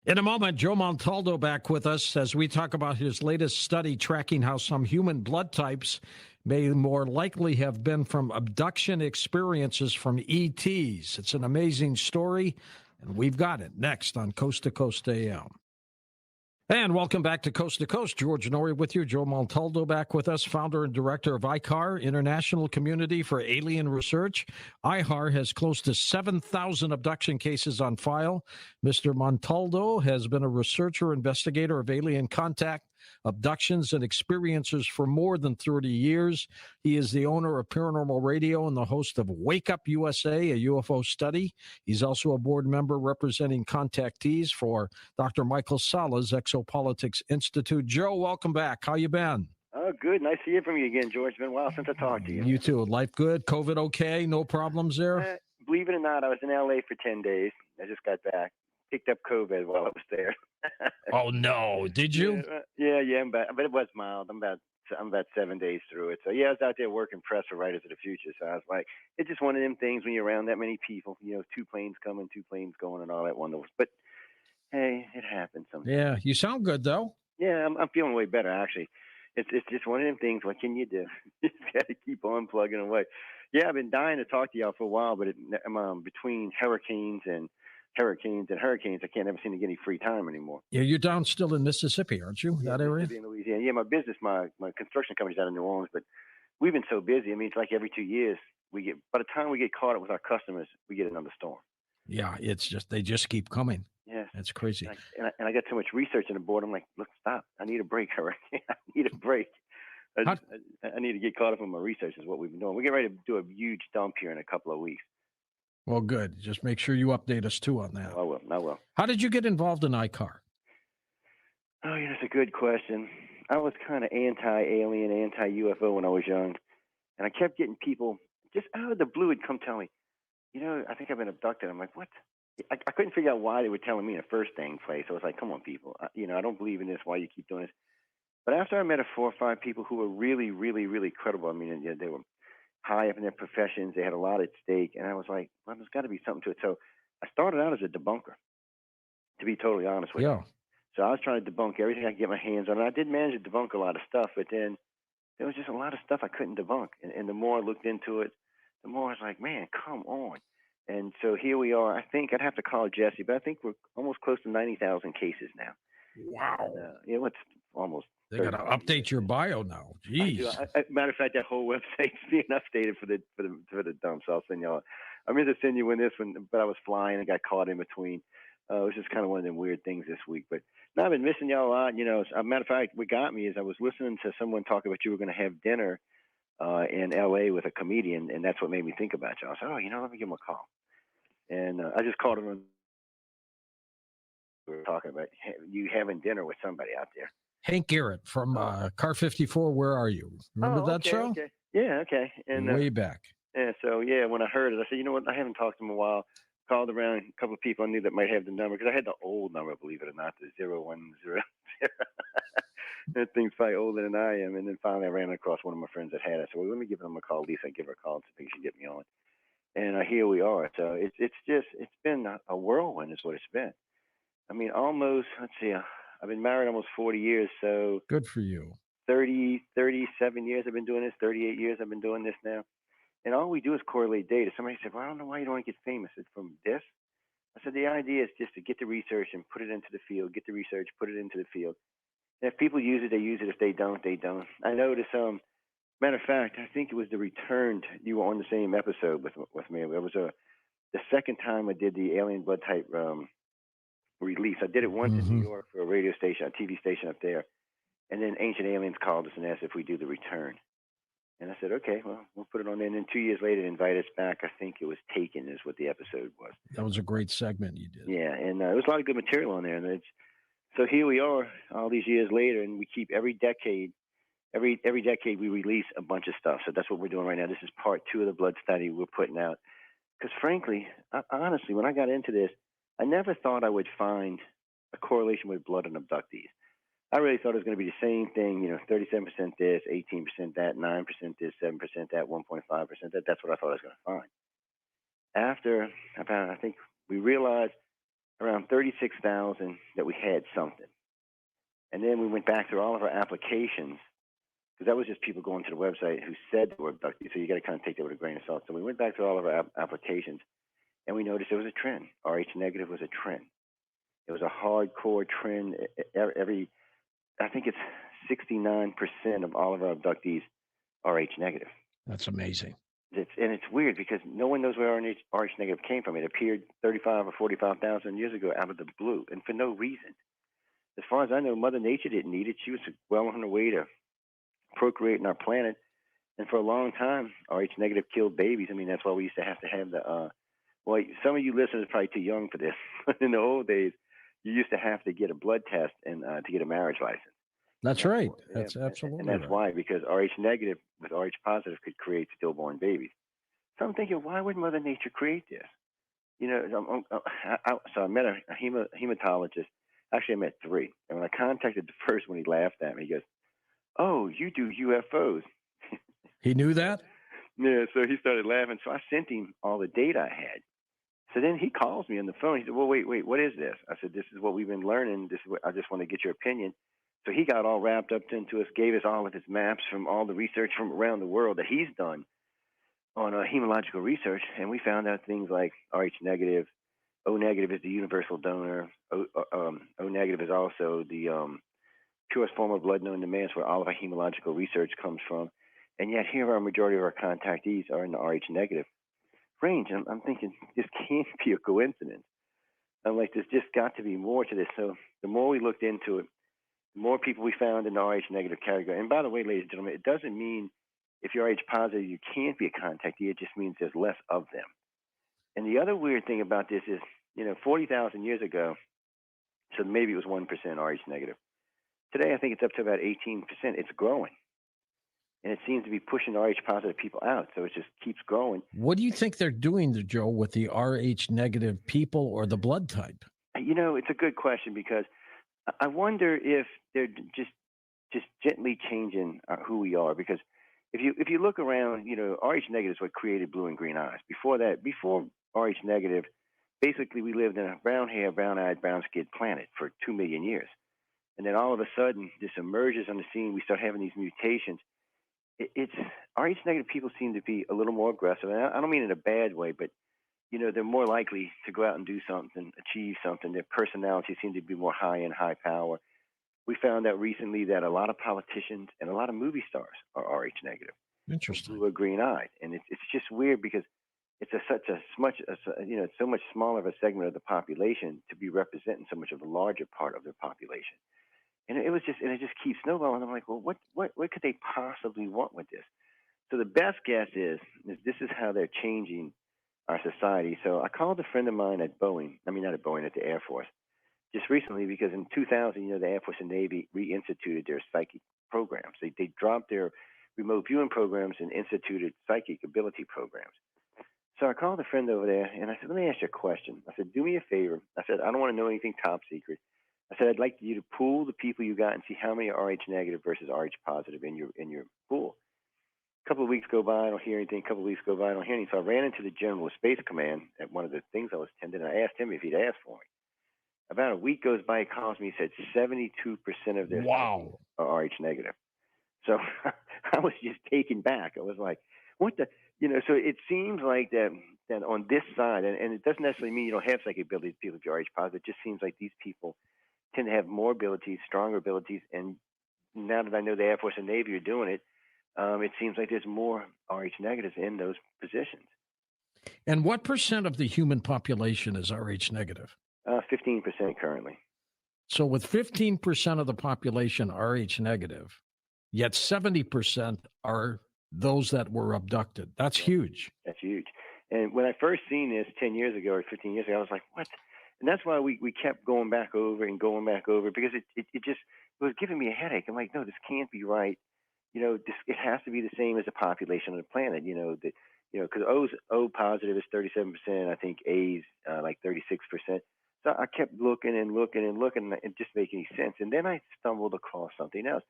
In a moment, Joe Montaldo back with us as we talk about his latest study tracking how some human blood types may more likely have been from abduction experiences from ETs. It's an amazing story, and we've got it next on Coast to Coast AM. And welcome back to Coast. George Norrie with you. Joe Montaldo back with us, founder and director of ICAR, International Community for Alien Research. ICAR has close to 7,000 abduction cases on file. Mr. Montaldo has been a researcher, investigator of alien contact, abductions, and experiences for more than 30 years. He is the owner of Paranormal Radio and the host of Wake Up USA, a UFO study. He's also a board member representing contactees for Dr. Michael Sala's Exopolitics Institute. Joe, welcome back. How you been? Oh, good. Nice to hear from you again, George. It's been a while since I talked to you. You too. Life good? COVID okay? No problems there? Believe it or not, I was in L.A. for 10 days. I just got back. Picked up COVID while I was there. Oh, no. Did you? Yeah. But it was mild. I'm about 7 days through it. So, yeah, I was out there working press for Writers of the Future. So I was like, it's just one of them things when you're around that many people, two planes coming, two planes going and all that wonderful. But, hey, it happens sometimes. Yeah, you sound good, though. Yeah, I'm feeling way better, actually. It's just one of them things. What can you do? You just got to keep on plugging away. Yeah, I've been dying to talk to y'all for a while, but between hurricanes, I can't ever seem to get any free time anymore. Yeah, you're down still in Mississippi, aren't you? Yeah, that area? Mississippi and Louisiana. Yeah, my construction company's out in New Orleans, but we've been so busy. I mean, it's like every 2 years by the time we get caught up with our customers, we get another storm. Yeah, they just keep coming. Yeah, that's crazy. And I got so much research on the board. I'm like, look, stop. I need a break, hurricane. I need a break. I need to get caught up on my research is what we've been doing. We're getting ready to do a huge dump here in a couple of weeks. Well, good. Just make sure you update us, too, on that. I will. How did you get involved in ICAR? Oh, yeah, that's a good question. I was kind of anti-alien, anti-UFO when I was young. And I kept getting people just out of the blue would come tell me, I think I've been abducted. I'm like, what? I couldn't figure out why they were telling me in the first dang place. I was like, come on, people. I don't believe in this. Why you keep doing this? But after I met 4 or 5 people who were really, really, really credible, I mean, they were high up in their professions. They had a lot at stake. And I was like, well, there's got to be something to it. So I started out as a debunker, to be totally honest with you. So I was trying to debunk everything I could get my hands on. And I did manage to debunk a lot of stuff, but then there was just a lot of stuff I couldn't debunk. And the more I looked into it, the more I was like, man, come on. And so here we are. I think I'd have to call Jesse, but I think we're almost close to 90,000 cases now. Wow. And, it's almost. They got to update your bio now. Jeez. Matter of fact, that whole website's being updated for the dump. So I'll send y'all. I'm going to send you this one, but I was flying and got caught in between. It was just kind of one of them weird things this week. But no, I've been missing y'all a lot. As a matter of fact, what got me is I was listening to someone talk about you were going to have dinner in L.A. with a comedian, and that's what made me think about you. I said, let me give him a call. And I just called him. We were talking about you having dinner with somebody out there. Hank Garrett from Car 54. Where are you? Remember that show? Okay. Yeah, okay. And way back. Yeah, so when I heard it, I said, you know what? I haven't talked to him in a while. Called around a couple of people I knew that might have the number because I had the old number, believe it or not, the 010. That thing's probably older than I am. And then finally I ran across one of my friends that had it. So let me give them a call. At least I give her a call and see if she can get me on. And here we are. So it's been a whirlwind is what it's been. I mean, almost, let's see, I've been married almost 40 years. So good for you. 37 years I've been doing this, 38 years I've been doing this now. And all we do is correlate data. Somebody said, well, I don't know why you don't want to get famous. It's from this. I said, the idea is just to get the research and put it into the field, get the research, put it into the field. And if people use it, they use it. If they don't, they don't. I noticed, matter of fact, I think it was the Returned. You were on the same episode with me. It was the second time I did the alien blood type release. I did it once in New York for a radio station, a TV station up there. And then Ancient Aliens called us and asked if we do the Return. And I said, okay, well, we'll put it on there. And then 2 years later, they invited us back. I think it was Taken is what the episode was. That was a great segment you did. Yeah, and there was a lot of good material on there. And so here we are all these years later, and we keep every decade we release a bunch of stuff. So that's what we're doing right now. This is part 2 of the blood study we're putting out. Because frankly, honestly, when I got into this, I never thought I would find a correlation with blood and abductees. I really thought it was going to be the same thing, 37% this, 18% that, 9% this, 7% that, 1.5% that. That's what I thought I was going to find. After about, I think we realized around 36,000 that we had something. And then we went back through all of our applications because that was just people going to the website who said they were abductees. So you got to kind of take that with a grain of salt. So we went back through all of our applications, and we noticed there was a trend. RH negative was a trend. It was a hardcore trend. I think it's 69% of all of our abductees are RH negative. That's amazing. It's weird because no one knows where RH negative came from. It appeared 35 or 45,000 years ago out of the blue, and for no reason. As far as I know, Mother Nature didn't need it. She was well on her way to procreating our planet, and for a long time, RH negative killed babies. I mean, that's why we used to have the. Well, some of you listeners are probably too young for this, but in the old days, you used to have to get a blood test and to get a marriage license. That's right. That's absolutely and that's why, because RH negative with RH positive could create stillborn babies. So I'm thinking, why would Mother Nature create this? You know, so I met a hematologist. Actually, I met three. And when I contacted the first one, he laughed at me. He goes, "Oh, you do UFOs." He knew that? Yeah, so he started laughing. So I sent him all the data I had. So then he calls me on the phone. He said, "Well, wait, what is this?" I said, "This is what we've been learning. This is what I just want to get your opinion." So he got all wrapped up into us, gave us all of his maps from all the research from around the world that he's done on hematological research, and we found out things like RH negative, O negative is the universal donor, O negative is also the purest form of blood known to man, where all of our hematological research comes from, and yet here our majority of our contactees are in the RH negative range. I'm thinking this can't be a coincidence. I'm like, there's just got to be more to this. So the more we looked into it, the more people we found in the RH negative category. And by the way, ladies and gentlemen, it doesn't mean if you're RH positive you can't be a contactee. It just means there's less of them. And the other weird thing about this is, 40,000 years ago, so maybe it was 1% RH negative. Today, I think it's up to about 18%. It's growing. And it seems to be pushing RH positive people out. So it just keeps growing. What do you think they're doing, Joe, with the RH negative people or the blood type? It's a good question because I wonder if they're just gently changing who we are. Because if you look around, RH negative is what created blue and green eyes. Before RH negative, basically we lived in a brown hair, brown-eyed, brown-skinned planet for 2 million years. And then all of a sudden, this emerges on the scene. We start having these mutations. It's RH negative people seem to be a little more aggressive. And I don't mean in a bad way, but they're more likely to go out and do something, achieve something. Their personalities seem to be more high in high power. We found out recently that a lot of politicians and a lot of movie stars are RH negative. Interesting. Blue or green eyed, and it's just weird because it's so much smaller of a segment of the population to be representing so much of a larger part of the population. And it just keeps snowballing. I'm like, well, what could they possibly want with this? So the best guess is this is how they're changing our society. So I called a friend of mine at Boeing. I mean, not at Boeing, at the Air Force, just recently because in 2000, the Air Force and Navy reinstituted their psychic programs. They dropped their remote viewing programs and instituted psychic ability programs. So I called a friend over there and I said, let me ask you a question. I said, do me a favor. I said, I don't want to know anything top secret. I said, I'd like you to pool the people you got and see how many are RH negative versus RH positive in your pool. A couple of weeks go by, I don't hear anything. A couple of weeks go by, I don't hear anything. So I ran into the General of Space Command at one of the things I was attending, and I asked him if he'd ask for me. About a week goes by, he calls me, he said 72% of their are RH negative. So I was just taken back. I was like, what the, so it seems like that on this side, and it doesn't necessarily mean you don't have psychic abilities, people if you're RH positive, it just seems like these people tend to have more abilities, stronger abilities, and now that I know the Air Force and Navy are doing it, it seems like there's more RH negatives in those positions. And what percent of the human population is RH negative? 15% currently. So with 15% of the population RH negative, yet 70% are those that were abducted. That's huge. That's huge. And when I first seen this 10 years ago or 15 years ago, I was like, what? And that's why we kept going back over because it was giving me a headache. I'm like, no, this can't be right. It has to be the same as the population of the planet. Because O positive is 37%. I think A's like 36%. So I kept looking and looking and looking, and it just didn't make any sense. And then I stumbled across something else.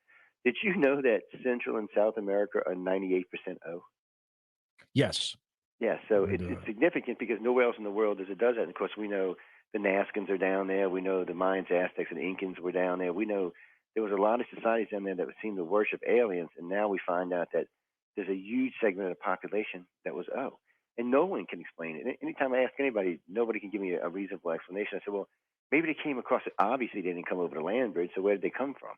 Did you know that Central and South America are 98% O? Yes. Yeah, so it's significant because nowhere else in the world does that. And of course, we know the Nazcans are down there. We know the Mayans, Aztecs, and Incans were down there. We know there was a lot of societies down there that seemed to worship aliens, and now we find out that there's a huge segment of the population that was and no one can explain it. Anytime I ask anybody, nobody can give me a reasonable explanation. I said, well, maybe they came across it. Obviously, they didn't come over the land bridge, so where did they come from?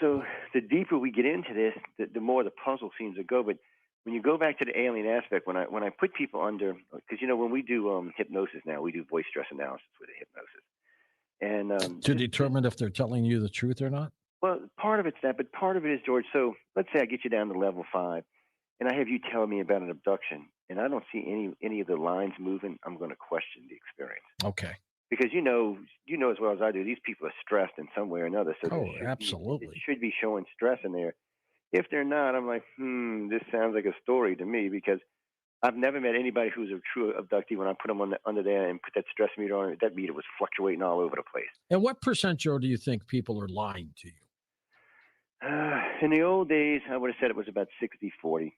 So the deeper we get into this, the more the puzzle seems to go. But when you go back to the alien aspect, when I put people under, because when we do hypnosis now, we do voice stress analysis with the hypnosis, and to determine if they're telling you the truth or not. Well, part of it's that, but part of it is, George. So let's say I get you down to level 5, and I have you telling me about an abduction, and I don't see any of the lines moving. I'm going to question the experience. Okay. Because you know as well as I do, these people are stressed in some way or another. So absolutely, it should be showing stress in there. If they're not, I'm like, this sounds like a story to me, because I've never met anybody who's a true abductee. When I put them under there and put that stress meter on, that meter was fluctuating all over the place. And what percent, Joe, do you think people are lying to you? In the old days, I would have said it was about 60-40.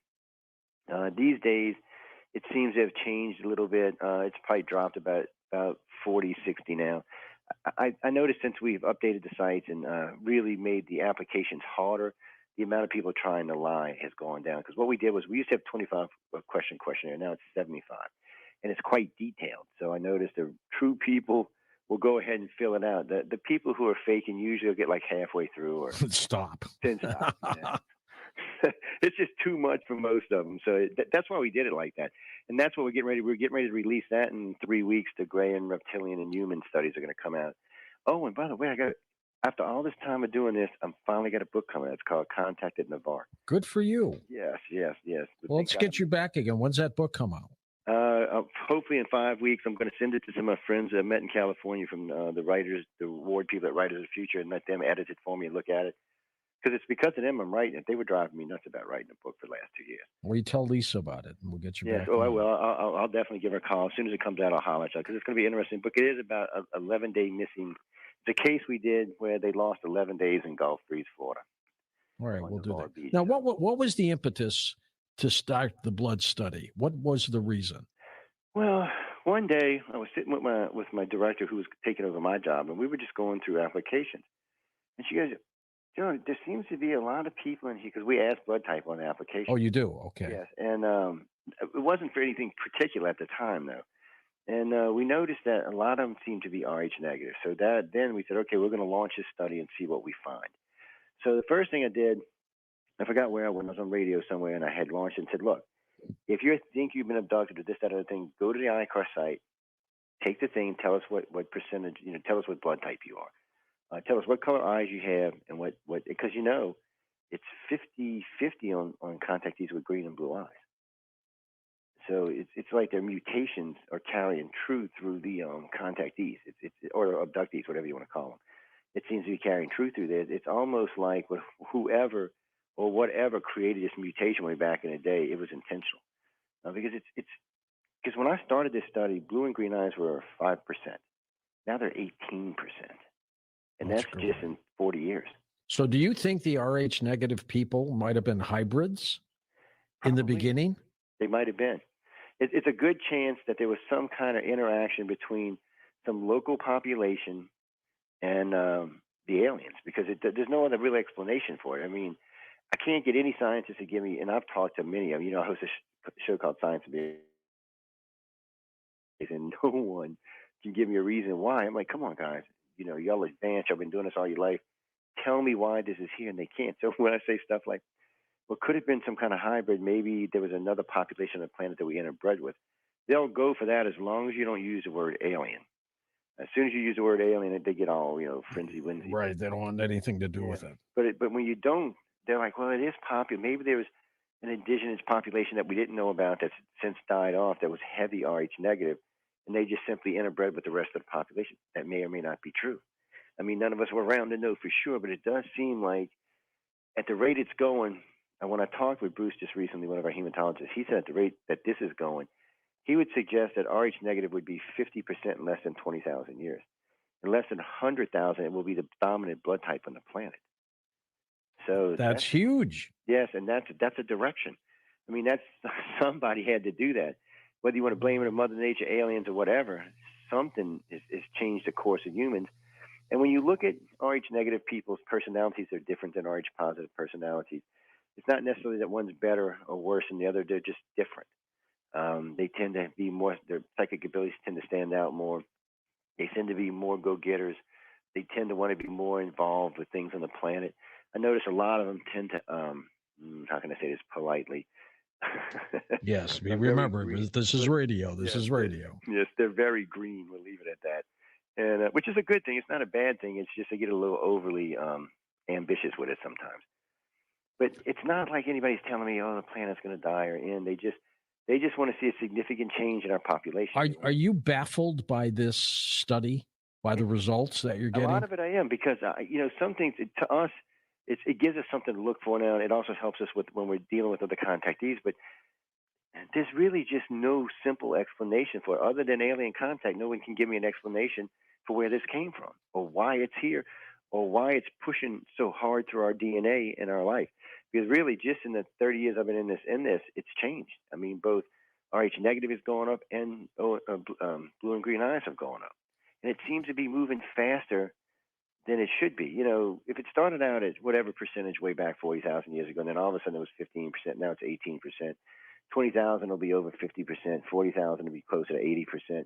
These days, it seems to have changed a little bit. It's probably dropped about 40-60 now. I noticed since we've updated the sites and really made the applications harder, the amount of people trying to lie has gone down. Because what we did was we used to have 25 question questionnaire. Now it's 75. And it's quite detailed. So I noticed the true people will go ahead and fill it out. The people who are faking usually will get like halfway through or stop. Then stop. Yeah. It's just too much for most of them. So that's why we did it like that. And that's what we're getting ready. We're getting ready to release that in 3 weeks. The gray and reptilian and human studies are going to come out. Oh, and by the way, after all this time of doing this, I'm finally got a book coming out. It's called Contacted Navarre. Good for you. Yes. Well, let's get you back again. When's that book come out? Hopefully in 5 weeks. I'm going to send it to some of my friends that I met in California from the writers, the award people at Writers of the Future, and let them edit it for me and look at it. Because it's because of them I'm writing it. They were driving me nuts about writing a book for the last 2 years. Well, you tell Lisa about it, and we'll get you back. I will. I'll definitely give her a call. As soon as it comes out, I'll holler at you, because it's going to be an interesting book. It is about an 11-day missing. It's a case we did where they lost 11 days in Gulf Breeze, Florida. All right, we'll do that. Now, what was the impetus to start the blood study? What was the reason? Well, one day I was sitting with my director who was taking over my job, and we were just going through applications. And she goes, Joe, there seems to be a lot of people in here, because we asked blood type on the application. Oh, you do? Okay. Yes, and it wasn't for anything particular at the time, though. And we noticed that a lot of them seemed to be Rh negative. So then we said, okay, we're going to launch this study and see what we find. So the first thing I did, I forgot where I was on radio somewhere, and I had launched and said, look, if you think you've been abducted or this, that, other thing, go to the ICAR site, take the thing, tell us what percentage, tell us what blood type you are. Tell us what color eyes you have, and what because it's 50-50 on contactees with green and blue eyes. So it's like their mutations are carrying true through the contactees, or abductees, whatever you want to call them. It seems to be carrying true through there. It's almost like whoever or whatever created this mutation way back in the day, it was intentional. Because because when I started this study, blue and green eyes were 5%. Now they're 18%. And that's just in 40 years. So do you think the Rh negative people might have been hybrids in the beginning? They might have been. It's a good chance that there was some kind of interaction between some local population and the aliens, because there's no other real explanation for it. I mean, I can't get any scientists to give me, and I've talked to many of them. I host a show called Science and Behavior, and no one can give me a reason why. I'm like, come on, guys. Y'all advanced. Y'all been doing this all your life. Tell me why this is here, and they can't. So when I say stuff like, well, could it have been some kind of hybrid? Maybe there was another population on the planet that we interbred with. They'll go for that as long as you don't use the word alien. As soon as you use the word alien, they get all, frenzy-winsy. Right. They don't want anything to do with it. But when you don't, they're like, well, it is popular. Maybe there was an indigenous population that we didn't know about that's since died off that was heavy Rh negative, and they just simply interbred with the rest of the population. That may or may not be true. I mean, none of us were around to know for sure, but it does seem like at the rate it's going, and when I talked with Bruce just recently, one of our hematologists, he said at the rate that this is going, he would suggest that Rh negative would be 50% in less than 20,000 years. In less than 100,000, it will be the dominant blood type on the planet. So that's huge. Yes, and that's a direction. I mean, somebody had to do that. Whether you want to blame it on Mother Nature, aliens, or whatever, something is changed the course of humans. And when you look at Rh negative people's personalities, they're different than Rh positive personalities. It's not necessarily that one's better or worse than the other; they're just different. They tend to be more; their psychic abilities tend to stand out more. They tend to be more go-getters. They tend to want to be more involved with things on the planet. I notice a lot of them tend to, how can I say this politely? Yes, we They're very remember green. this is radio. This Yeah, is radio. yes, they're very green. We'll leave it at that. And which is a good thing. It's not a bad thing. It's just they get a little overly ambitious with it sometimes. But it's not like anybody's telling me, "Oh, the planet's going to die or end." They just want to see a significant change in our population. Are you baffled by this study, by the results that you're A lot getting? of it I am because some things to us it gives us something to look for now. It also helps us with when we're dealing with other contactees. But there's really just no simple explanation for it other than alien contact. No one can give me an explanation for where this came from or why it's here or why it's pushing so hard through our DNA in our life. Because really, just in the 30 years I've been in this, it's changed. I mean, both Rh negative is going up and blue and green eyes have gone up. And it seems to be moving faster than it should be. If it started out at whatever percentage way back 40,000 years ago, and then all of a sudden it was 15%, now it's 18%. 20,000 will be over 50%. 40,000 will be closer to 80%.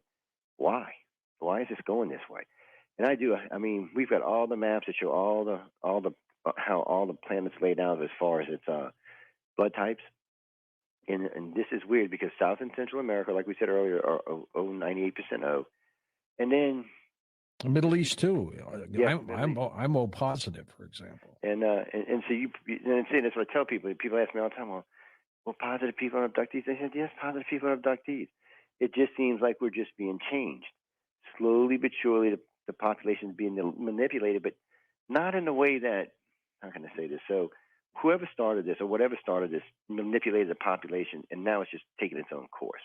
Why? Why is this going this way? And I mean, we've got all the maps that show all the how all the planets laid out as far as its blood types. And this is weird because South and Central America, like we said earlier, are 98% O. And then The Middle East too. yeah, I'm O positive, for example. and so that's what I tell people. People ask me all the time, well, positive people are abductees. I said, yes, positive people are abductees. It just seems like we're just being changed. Slowly but surely, the population is being manipulated, but not in the way that, how can I say this? So whoever started this or whatever started this manipulated the population, and now it's just taking its own course.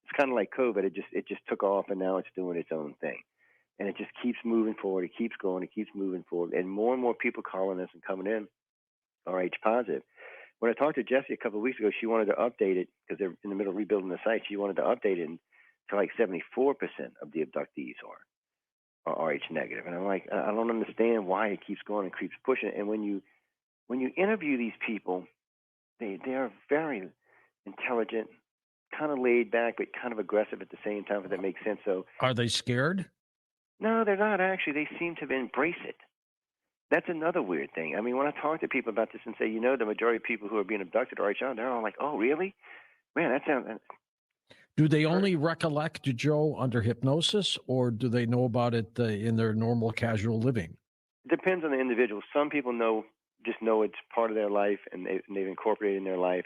It's kind of like COVID. It just took off, and now it's doing its own thing. And it just keeps moving forward. It keeps going. It keeps moving forward. And more people calling us and coming in are H positive. When I talked to Jessie a couple of weeks ago, she wanted to update it because they're in the middle of rebuilding the site. She wanted to update it to like 74% of the abductees are Rh negative. And I'm like, I don't understand why it keeps going and keeps pushing. And when you interview these people, they are very intelligent, kind of laid back, but kind of aggressive at the same time, if that makes sense. So Are they scared? no, they're not actually. They seem to embrace it. That's another weird thing. I mean, when I talk to people about this and say, the majority of people who are being abducted are Rh, they're all like, "Oh, really? Man, that sounds." Do they only recollect, Joe, under hypnosis, or do they know about it in their normal casual living? It depends on the individual. Some people just know it's part of their life, and they've incorporated it in their life.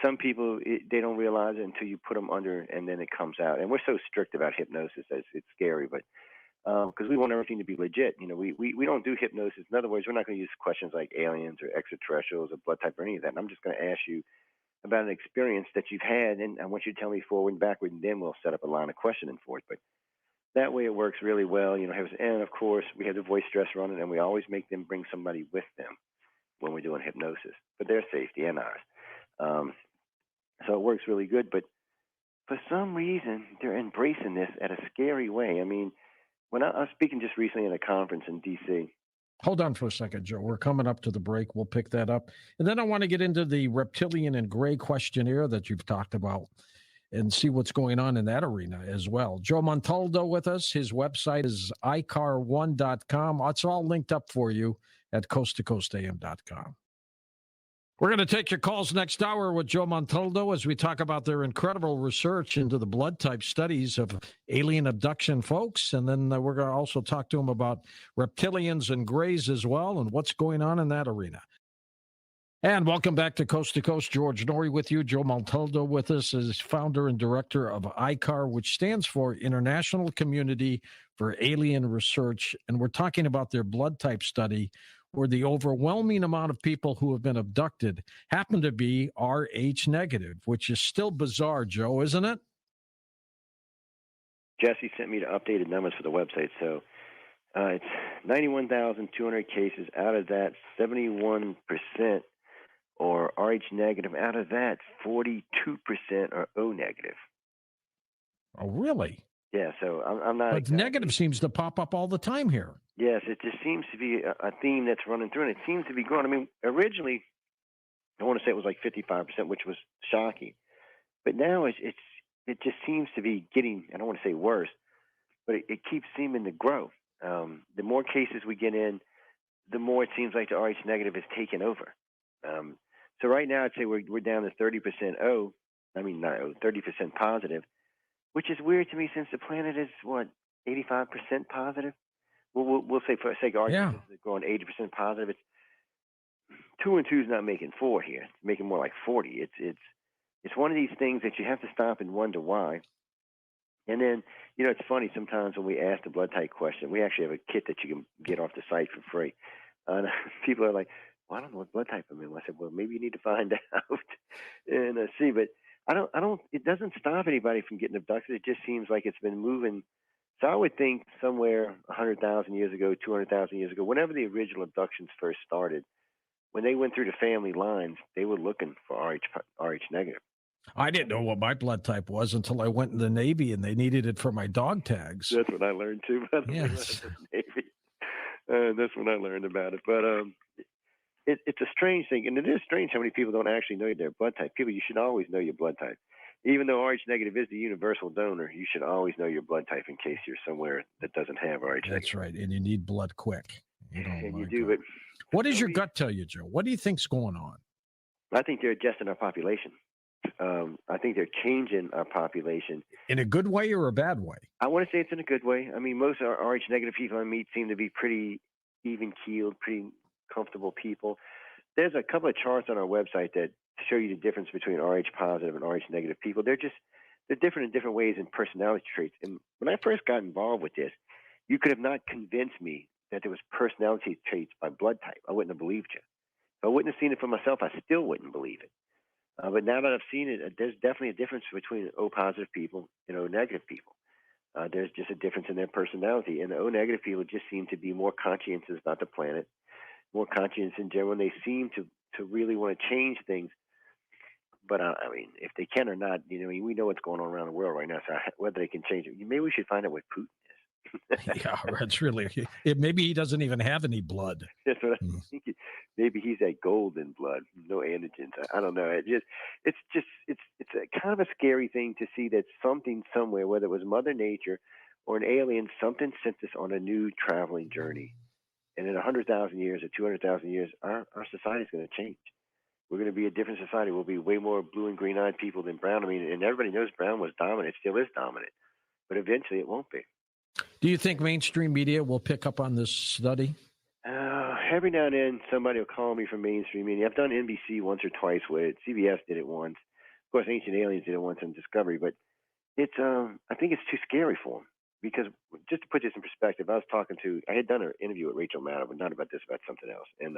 Some people they don't realize it until you put them under, and then it comes out. And we're so strict about hypnosis that it's scary, but because we want everything to be legit. We don't do hypnosis. In other words, we're not going to use questions like aliens or extraterrestrials or blood type or any of that. And I'm just going to ask you about an experience that you've had, and I want you to tell me forward and backward, and then we'll set up a line of questioning for it. But that way it works really well. And of course, we have the voice stress running, and we always make them bring somebody with them when we're doing hypnosis for their safety and ours. So it works really good. But for some reason, they're embracing this at a scary way. I mean, when I was speaking just recently at a conference in D.C. Hold on for a second, Joe. We're coming up to the break. We'll pick that up. And then I want to get into the reptilian and gray questionnaire that you've talked about and see what's going on in that arena as well. Joe Montaldo with us. His website is icar1.com. It's all linked up for you at coasttocoastam.com. We're going to take your calls next hour with Joe Montaldo as we talk about their incredible research into the blood type studies of alien abduction folks. And then we're going to also talk to him about reptilians and grays as well and what's going on in that arena. And welcome back to Coast to Coast. George Norrie with you. Joe Montaldo with us as founder and director of ICAR, which stands for International Community for Alien Research. And we're talking about their blood type study, where the overwhelming amount of people who have been abducted happen to be Rh negative, which is still bizarre, Joe, isn't it? Jesse sent me the updated numbers for the website. So it's 91,200 cases. Out of that, 71% are Rh negative. Out of that, 42% are O negative. Oh, really? Yeah, so I'm not But negative exactly. seems to pop up all the time here. Yes, it just seems to be a theme that's running through, and it seems to be growing. I mean, originally, I want to say it was like 55%, which was shocking. But now it just seems to be getting. I don't want to say worse, but it keeps seeming to grow. The more cases we get in, the more it seems like the Rh negative is taking over. Um, so right now, I'd say we're down to 30% O. I mean, not O, 30% positive, which is weird to me since the planet is what 85% positive. We'll say for sake of argument, Yeah. this is growing 80% positive. It's two and two is not making four here. It's making more like 40. It's one of these things that you have to stop and wonder why. And then, it's funny sometimes when we ask the blood type question, we actually have a kit that you can get off the site for free. And people are like, well, I don't know what blood type I'm in. I said, well, maybe you need to find out and see. But it doesn't stop anybody from getting abducted. It just seems like it's been moving. So I would think somewhere 100,000 years ago, 200,000 years ago, whenever the original abductions first started, when they went through the family lines, they were looking for RH negative. I didn't know what my blood type was until I went in the Navy and they needed it for my dog tags. That's what I learned too, by the way, when I was Yes. in the Navy. That's when I learned about it. But it's a strange thing, and it is strange how many people don't actually know their blood type. People, you should always know your blood type. Even though Rh negative is the universal donor, you should always know your blood type in case you're somewhere that doesn't have Rh That's negative. right. And you need blood quick. Oh, And you my do, God. but What for does some your reason, gut tell you, Joe? What do you think's going on? I think they're adjusting our population. I think they're changing our population. In a good way or a bad way? I want to say it's in a good way. I mean, most of our Rh negative people I meet seem to be pretty even keeled, pretty comfortable people. There's a couple of charts on our website that show you the difference between Rh positive and Rh negative people. They're different in different ways in personality traits. And when I first got involved with this, you could have not convinced me that there was personality traits by blood type. I wouldn't have believed you. If I wouldn't have seen it for myself, I still wouldn't believe it. But now that I've seen it, there's definitely a difference between O positive people and O negative people. There's just a difference in their personality. And the O negative people just seem to be more conscientious about the planet, more conscientious in general, and they seem to really want to change things. But I mean, if they can or not, we know what's going on around the world right now. So whether they can change it, maybe we should find out what Putin is. Yeah, that's really it. Maybe he doesn't even have any blood. That's what Hmm. I'm thinking. Maybe he's that golden blood, no antigens. I don't know. It's a kind of a scary thing to see that something somewhere, whether it was Mother Nature or an alien, something sent us on a new traveling journey. And in 100,000 years or 200,000 years, our society is going to change. We're going to be a different society. We'll be way more blue and green eyed people than brown. I mean, and everybody knows brown was dominant. It still is dominant. But eventually it won't be. Do you think mainstream media will pick up on this study? Every now and then, somebody will call me from mainstream media. I've done NBC once or twice with it. CBS did it once. Of course, Ancient Aliens did it once on Discovery. But I think it's too scary for them because just to put this in perspective, I had done an interview with Rachel Maddow, but not about this, about something else. And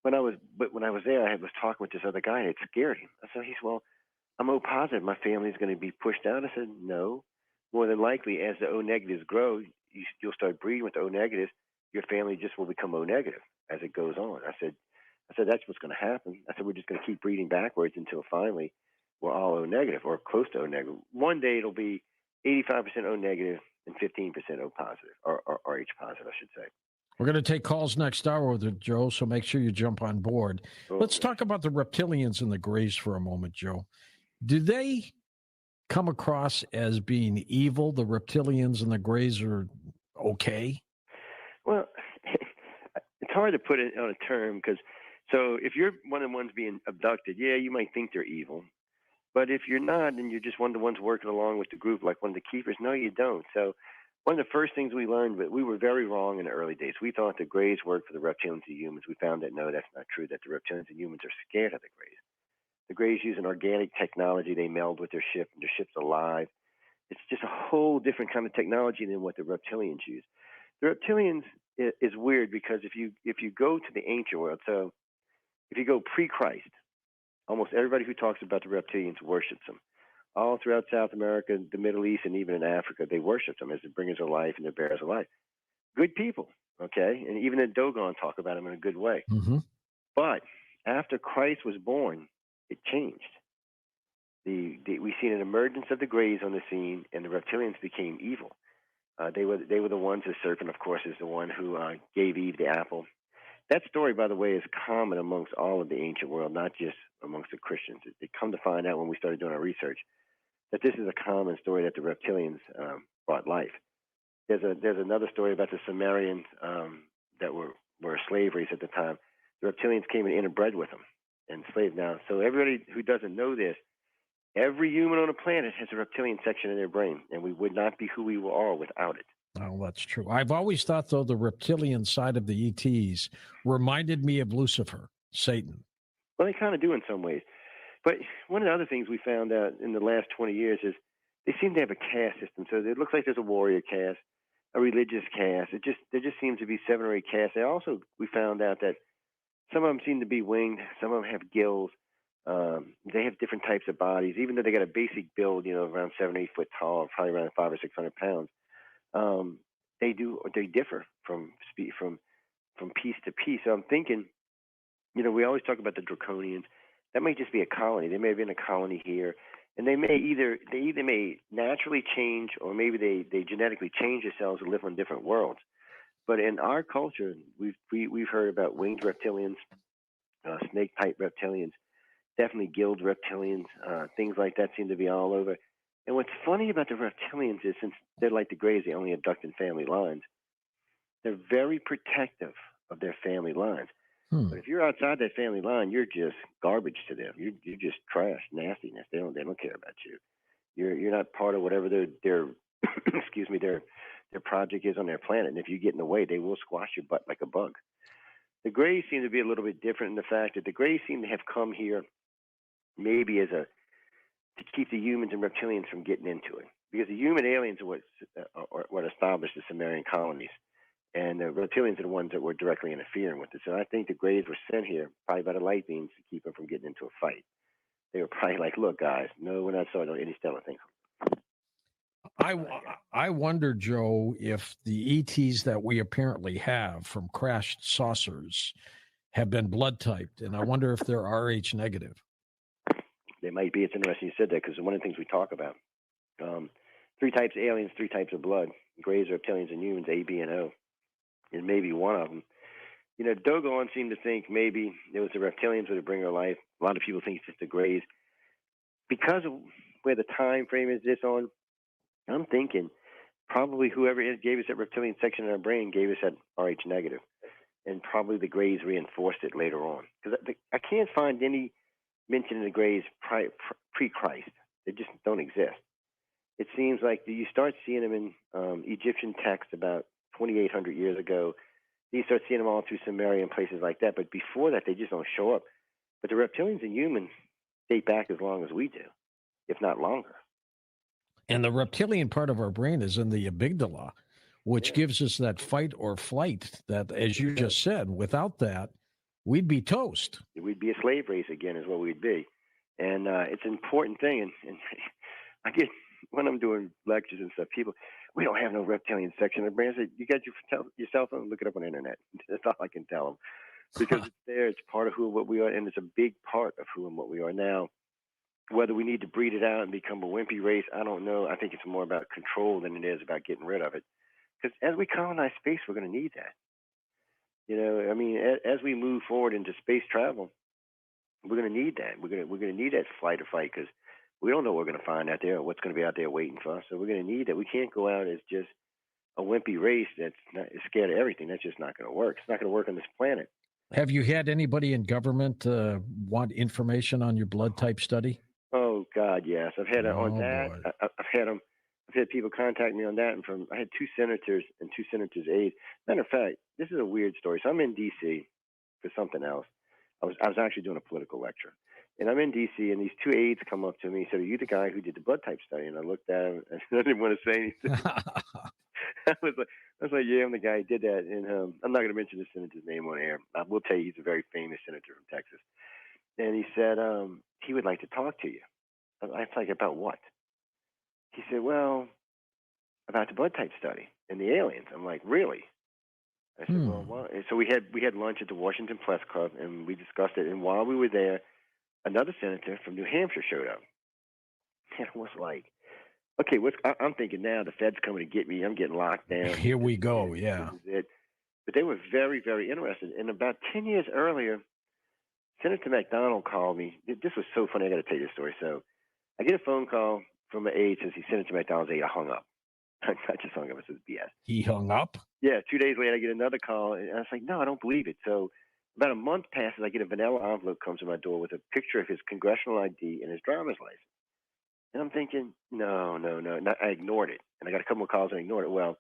when I was there, I was talking with this other guy, and it scared him. I said, well, I'm O positive. My family's going to be pushed out. I said, no. More than likely, as the O negatives grow, you'll start breeding with the O negatives. Your family just will become O negative as it goes on. I said that's what's going to happen. I said we're just going to keep breeding backwards until finally we're all O negative or close to O negative. One day it'll be 85% O negative and 15% O positive or Rh positive, I should say. We're going to take calls next hour with it, Joe, so make sure you jump on board. Let's talk about the reptilians and the Greys for a moment, Joe. Do they come across as being evil? The reptilians and the Greys are okay? Well, it's hard to put it on a term because so if you're one of the ones being abducted, yeah, you might think they're evil. But if you're not, and you're just one of the ones working along with the group, like one of the keepers, no, you don't. So one of the first things we learned, but we were very wrong in the early days. We thought the Greys worked for the reptilians and humans. We found that no, that's not true. That the reptilians and humans are scared of the Greys. The Greys use an organic technology they meld with their ship, and their ship's alive. It's just a whole different kind of technology than what the reptilians use. The reptilians is weird because if you go to the ancient world, so if you go pre-Christ, almost everybody who talks about the reptilians worships them. All throughout South America, the Middle East, and even in Africa, they worship them as the bringers of life and the bearers of life. Good people, okay? And even the Dogon talk about them in a good way. Mm-hmm. But after Christ was born, it changed. We seen an emergence of the Greys on the scene, and the reptilians became evil. They were the ones. The serpent, of course, is the one who gave Eve the apple. That story, by the way, is common amongst all of the ancient world, not just amongst the Christians. It come to find out when we started doing our research that this is a common story that the reptilians brought life. There's another story about the Sumerians that were slave race at the time. The reptilians came and interbred with them and enslaved now. So everybody who doesn't know this, every human on the planet has a reptilian section in their brain, and we would not be who we are without it. Oh, that's true. I've always thought, though, the reptilian side of the ETs reminded me of Lucifer, Satan. Well, they kind of do in some ways. But one of the other things we found out in the last 20 years is they seem to have a caste system. So it looks like there's a warrior caste, a religious caste. There just seems to be 7 or 8 castes. We found out that some of them seem to be winged. Some of them have gills. They have different types of bodies, even though they got a basic build, around 7 or 8 foot tall, probably around 500 or 600 pounds. They differ from piece to piece. So I'm thinking, we always talk about the draconians. That might just be a colony. They may have been a colony here, and they either may naturally change, or maybe they genetically change themselves and live on different worlds. But in our culture, we've heard about winged reptilians, snake type reptilians, definitely gilled reptilians, things like that seem to be all over. And what's funny about the reptilians is, since they're like the Greys, they only abduct in family lines, they're very protective of their family lines. But if you're outside that family line, you're just garbage to them. You're just trash, nastiness. They don't care about you. You're not part of whatever their excuse me, their project is on their planet. And if you get in the way, they will squash your butt like a bug. The Greys seem to be a little bit different in the fact that the Greys seem to have come here maybe to keep the humans and reptilians from getting into it, because the human aliens are what established the Sumerian colonies. And the reptilians are the ones that were directly interfering with it. So I think the Greys were sent here probably by the light beams to keep them from getting into a fight. They were probably like, look, guys, no, we're not starting any stellar things. I wonder, Joe, if the ETs that we apparently have from crashed saucers have been blood typed, and I wonder if they're RH negative. They might be. It's interesting you said that, because one of the things we talk about, 3 types of aliens, 3 types of blood: Greys, reptilians, and humans, A, B, and O. And maybe one of them. Dogon seemed to think maybe it was the reptilians that would bring her life. A lot of people think it's just the Greys. Because of where the time frame is this on, I'm thinking probably whoever gave us that reptilian section in our brain gave us that RH negative. And probably the Greys reinforced it later on. Because I can't find any mention of the Greys pre-Christ. They just don't exist. It seems like you start seeing them in Egyptian texts about 2,800 years ago. You start seeing them all through Samaria and places like that. But before that, they just don't show up. But the reptilians and humans date back as long as we do, if not longer. And the reptilian part of our brain is in the amygdala, which gives us that fight or flight that, as you just said, without that, we'd be toast. We'd be a slave race again is what we'd be. And it's an important thing. And I get, when I'm doing lectures and stuff, people, we don't have no reptilian section of the brain. I said, you got your cell phone? Look it up on the internet. That's all I can tell them. Because it's there. It's part of who and what we are, and it's a big part of who and what we are now. Whether we need to breed it out and become a wimpy race, I don't know. I think it's more about control than it is about getting rid of it. Because as we colonize space, we're going to need that. As we move forward into space travel, we're going to need that. We're going to need that flight or fight, because we don't know what we're going to find out there or what's going to be out there waiting for us. So we're going to need that. We can't go out as just a wimpy race that's scared of everything. That's just not going to work. It's not going to work on this planet. Have you had anybody in government want information on your blood type study? Oh God, yes. I've had on that. I've had people contact me on that, and I had 2 senators and 2 senators' aides. Matter of fact, this is a weird story. So I'm in D.C. for something else. I was actually doing a political lecture, and I'm in D.C. and these 2 aides come up to me and said, "Are you the guy who did the blood type study?" And I looked at him and I didn't want to say anything. I was like, "Yeah, I'm the guy who did that." And I'm not going to mention the senator's name on air. I will tell you, he's a very famous senator from Texas. And he said he would like to talk to you. I was like, "About what?" He said, "Well, about the blood type study and the aliens." I'm like, "Really?" I said, "Well." So we had lunch at the Washington Press Club, and we discussed it. And while we were there, another senator from New Hampshire showed up. And I was like, okay, I'm thinking now the Fed's coming to get me. I'm getting locked down. Here we This is go. it. Yeah. This is it. But they were very, very interested. And about 10 years earlier, Senator McDonald called me. This was so funny. I got to tell you this story. So I get a phone call from an aide. Says he's Senator McDonald's aide. I hung up. I just hung up. It says BS. He hung up. Yeah. 2 days later, I get another call, and I was like, no, I don't believe it. So about a month passes. I get a vanilla envelope comes to my door with a picture of his congressional ID and his driver's license. And I'm thinking, no. I ignored it, and I got a couple of calls and I ignored it. Well,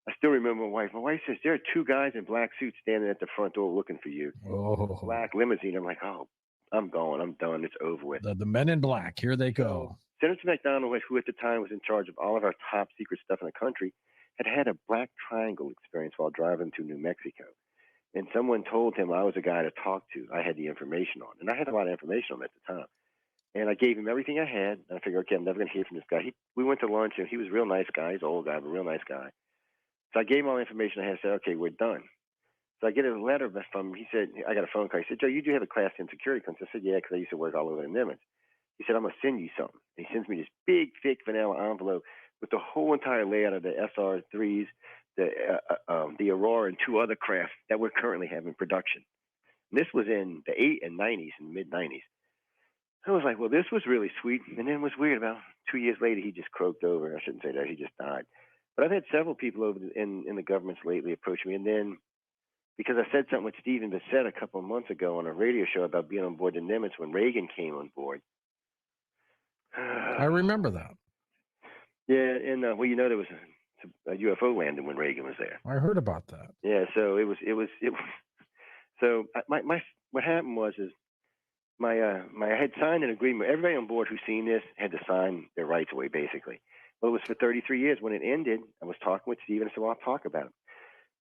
I still remember my wife. My wife says, there are two guys in black suits standing at the front door looking for you. Oh, Black limousine. I'm like, oh, I'm gone. I'm done. It's over with. the men in black. Here they go. Senator McDonald, who at the time was in charge of all of our top secret stuff in the country, had a black triangle experience while driving to New Mexico. And someone told him I was a guy to talk to. I had the information on. And I had a lot of information on him at the time. And I gave him everything I had. And I figured, okay, I'm never going to hear from this guy. We went to lunch, and he was a real nice guy. He's an old guy, but a real nice guy. So I gave him all the information I had and said, okay, we're done. So I get a letter from him. He said, I got a phone call. He said, Joe, you do have a Class 10 security clearance. I said, yeah, because I used to work all over the Nimitz. He said, I'm going to send you something. And he sends me this big, thick vanilla envelope with the whole entire layout of the SR-3s, the Aurora, and two other craft that we're currently having production. And this was in the 80s and 90s and mid-90s. I was like, well, this was really sweet. And then it was weird. About 2 years later, he just croaked over. I shouldn't say that. He just died. But I've had several people over in the governments lately approach me. And then because I said something with Stephen Bissett a couple of months ago on a radio show about being on board the Nimitz when Reagan came on board. I remember that. Yeah, and well, you know, there was a UFO landing when Reagan was there. I heard about that. Yeah, so it was. So what happened was I had signed an agreement. Everybody on board who's seen this had to sign their rights away, basically. Well, it was for 33 years. When it ended, I was talking with Stephen. I said, well, I'll talk about it.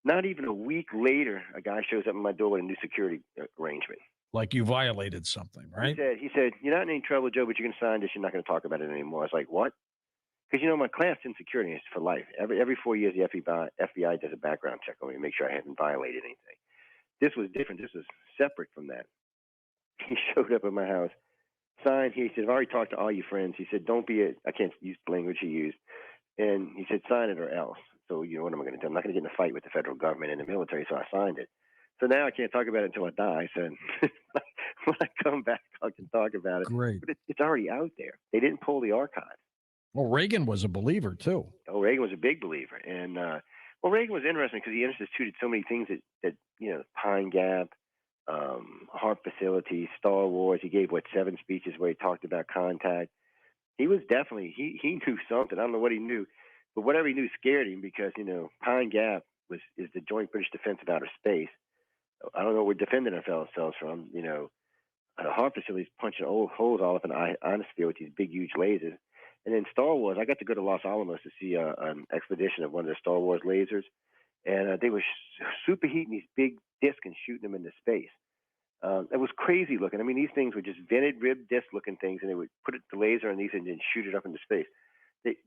Not even a week later, a guy shows up at my door with a new security arrangement. Like you violated something, right? He said, you're not in any trouble, Joe, but you're going to sign this. You're not going to talk about it anymore. I was like, what? Because, you know, my Class 10 security is for life. Every 4 years, the FBI does a background check on me to make sure I haven't violated anything. This was different. This was separate from that. He showed up at my house, signed. He said, I've already talked to all your friends. He said, I can't use the language he used. And he said, sign it or else. So, you know, what am I going to do? I'm not going to get in a fight with the federal government and the military, so I signed it. So now I can't talk about it until I die. So when I come back, I can talk about it. Great. But it's already out there. They didn't pull the archive. Well, Reagan was a believer, too. Oh, Reagan was a big believer. And, well, Reagan was interesting because he instituted so many things that you know, Pine Gap, HARP facilities, Star Wars. He gave, 7 speeches where he talked about contact. He was definitely, he knew something. I don't know what he knew. But whatever he knew scared him because, you know, Pine Gap is the Joint British Defense of Outer Space. I don't know what we're defending ourselves from. You know, HARP facilities punching old holes all up in the ionosphere with these big, huge lasers. And then Star Wars, I got to go to Los Alamos to see an expedition of one of the Star Wars lasers. And they were superheating these big discs and shooting them into space. It was crazy looking. I mean, these things were just vented, ribbed disc looking things, and they would put the laser on these and then shoot it up into space.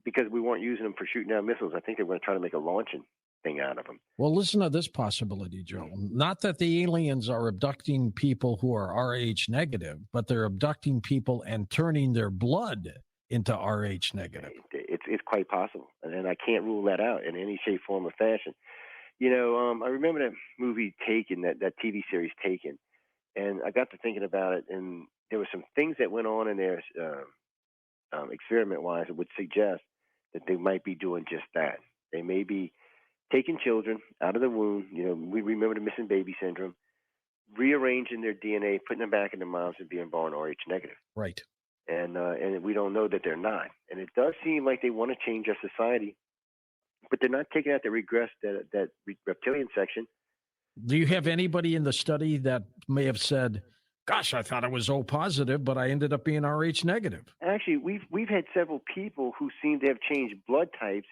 Because we weren't using them for shooting down missiles, I think they were going to try to make a launching thing out of them. Well, listen to this possibility, Joe. Not that the aliens are abducting people who are Rh negative, but they're abducting people and turning their blood into Rh negative. It's quite possible, and I can't rule that out in any shape, form, or fashion. You know, I remember that movie Taken, that TV series Taken, and I got to thinking about it, and there were some things that went on in there experiment-wise that would suggest that they might be doing just that. They may be taking children out of the womb. You know, we remember the missing baby syndrome, rearranging their DNA, putting them back in their moms and being born Rh negative. Right. And we don't know that they're not. And it does seem like they want to change our society, but they're not taking out the regress, that reptilian section. Do you have anybody in the study that may have said, gosh, I thought I was O positive, but I ended up being Rh negative? Actually, we've had several people who seem to have changed blood types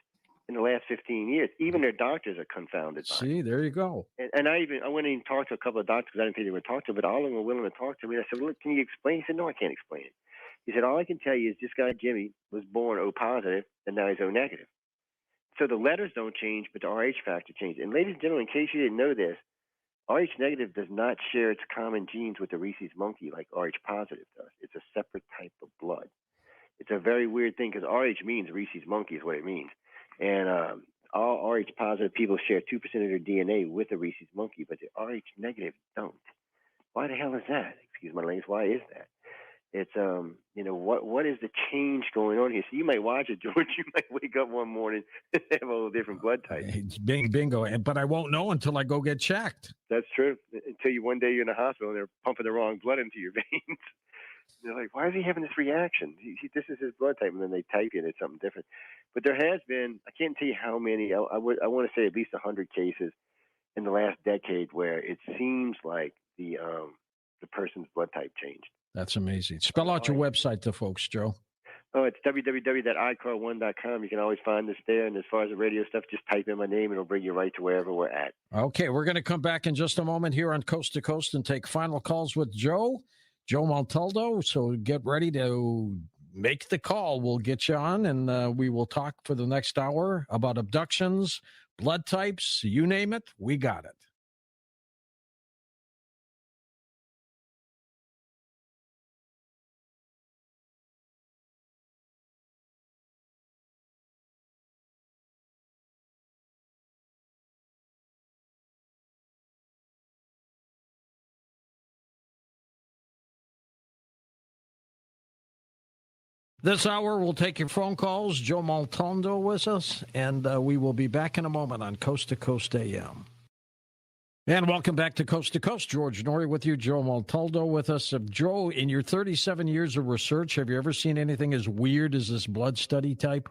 in the last 15 years. Even their doctors are confounded by it. See, there you go. And I went in and talked to a couple of doctors because I didn't think they would talk to them, but all of them were willing to talk to me. And I said, well, look, can you explain? He said, no, I can't explain it. He said, all I can tell you is this guy, Jimmy, was born O positive, and now he's O negative. So the letters don't change, but the Rh factor changes. And ladies and gentlemen, in case you didn't know this, Rh negative does not share its common genes with the rhesus monkey like Rh positive does. It's a separate type of blood. It's a very weird thing because RH means Reese's monkey is what it means, and all RH positive people share 2% of their DNA with a Reese's monkey, but the RH negative don't. Why the hell is that? Excuse my language. Why is that? It's what is the change going on here? So you might watch it, George. You might wake up one morning and have a whole different blood type. It's bingo. But I won't know until I go get checked. That's true. Until one day you're in the hospital and they're pumping the wrong blood into your veins. They're like, why is he having this reaction? This is his blood type, and then they type in it's something different. But there has been, I can't tell you how many. I want to say at least 100 cases in the last decade where it seems like the person's blood type changed. That's amazing. Spell out your website to folks, Joe. Oh, it's www.icar1.com. You can always find us there. And as far as the radio stuff, just type in my name. It'll bring you right to wherever we're at. Okay, we're going to come back in just a moment here on Coast to Coast and take final calls with Joe Montaldo. So get ready to make the call. We'll get you on, and we will talk for the next hour about abductions, blood types, you name it. We got it. This hour, we'll take your phone calls. Joe Montaldo with us, and we will be back in a moment on Coast to Coast AM. And welcome back to Coast. George Norrie with you, Joe Montaldo with us. Joe, in your 37 years of research, have you ever seen anything as weird as this blood study type?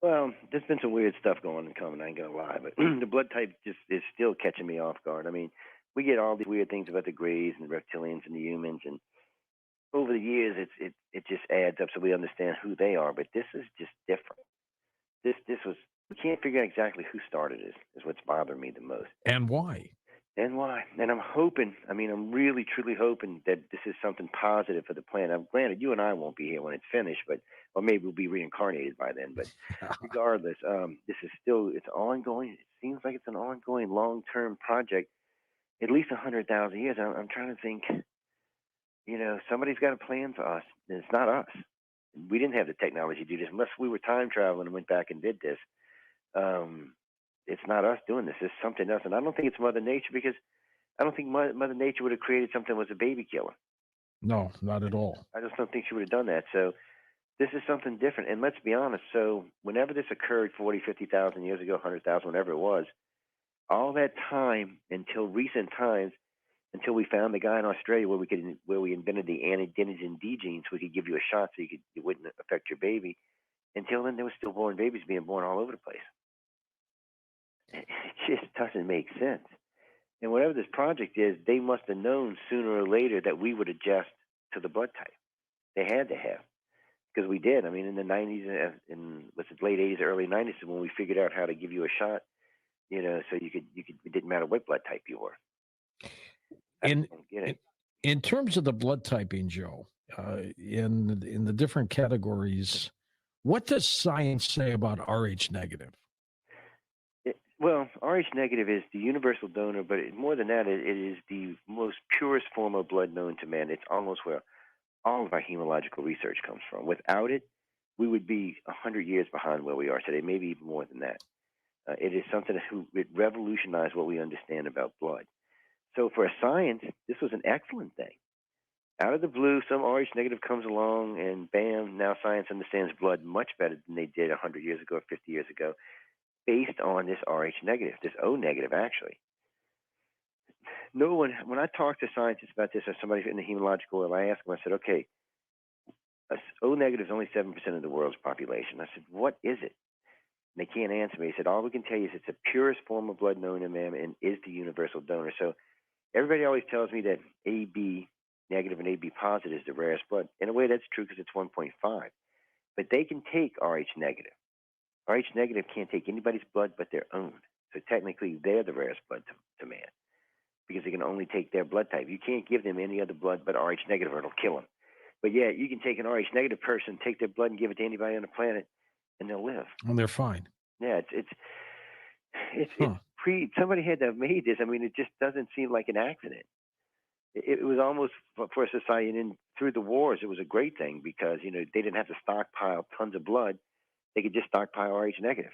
Well, there's been some weird stuff going on coming, I ain't going to lie, but the blood type just is still catching me off guard. I mean, we get all these weird things about the Greys and the reptilians and the humans, and over the years, it just adds up so we understand who they are. But this is just different. This was, we can't figure out exactly who started this. Is what's bothering me the most. And why? And why? And I'm hoping. I mean, I'm really truly hoping that this is something positive for the planet. Now, granted, you and I won't be here when it's finished, but or maybe we'll be reincarnated by then. But regardless, this is still it's ongoing. It seems like it's an ongoing, long-term project, at least 100,000 years. I'm trying to think. Somebody's got a plan for us, and it's not us. We didn't have the technology to do this unless we were time traveling and went back and did this. It's not us doing this. It's something else. And I don't think it's Mother Nature because I don't think Mother Nature would have created something that was a baby killer. No, not at all. I just don't think she would have done that. So this is something different. And let's be honest. So whenever this occurred 40, 50,000 years ago, 100,000, whatever it was, all that time until recent times, until we found the guy in Australia where we invented the anti-denigen D gene so we could give you a shot so it wouldn't affect your baby. Until then, there were stillborn babies being born all over the place. It just doesn't make sense. And whatever this project is, they must have known sooner or later that we would adjust to the blood type. They had to have, because we did. I mean, in the 90s, in late 80s, early 90s, when we figured out how to give you a shot, so you could. It didn't matter what blood type you were. In terms of the blood typing, Joe, in the different categories, what does science say about Rh negative? Well, Rh negative is the universal donor, but more than that, it is the most purest form of blood known to man. It's almost where all of our hematological research comes from. Without it, we would be 100 years behind where we are today, maybe even more than that. It is something that revolutionized what we understand about blood. So for a science, this was an excellent thing. Out of the blue, some Rh negative comes along, and bam, now science understands blood much better than they did 100 years ago or 50 years ago, based on this Rh negative, this O negative, actually. No one, when I talk to scientists about this or somebody in the hematological world, I ask them, I said, okay, O negative is only 7% of the world's population. I said, what is it? And they can't answer me. He said, all we can tell you is it's the purest form of blood known to man and is the universal donor. So everybody always tells me that AB negative and AB positive is the rarest blood. In a way, that's true because it's 1.5. But they can take Rh negative. Rh negative can't take anybody's blood but their own. So technically, they're the rarest blood to man because they can only take their blood type. You can't give them any other blood but Rh negative or it'll kill them. But yeah, you can take an Rh negative person, take their blood and give it to anybody on the planet, and they'll live. And they're fine. Yeah, it's somebody had to have made this. I mean, it just doesn't seem like an accident. it was almost for society. And then through the wars, it was a great thing because they didn't have to stockpile tons of blood; they could just stockpile Rh negative.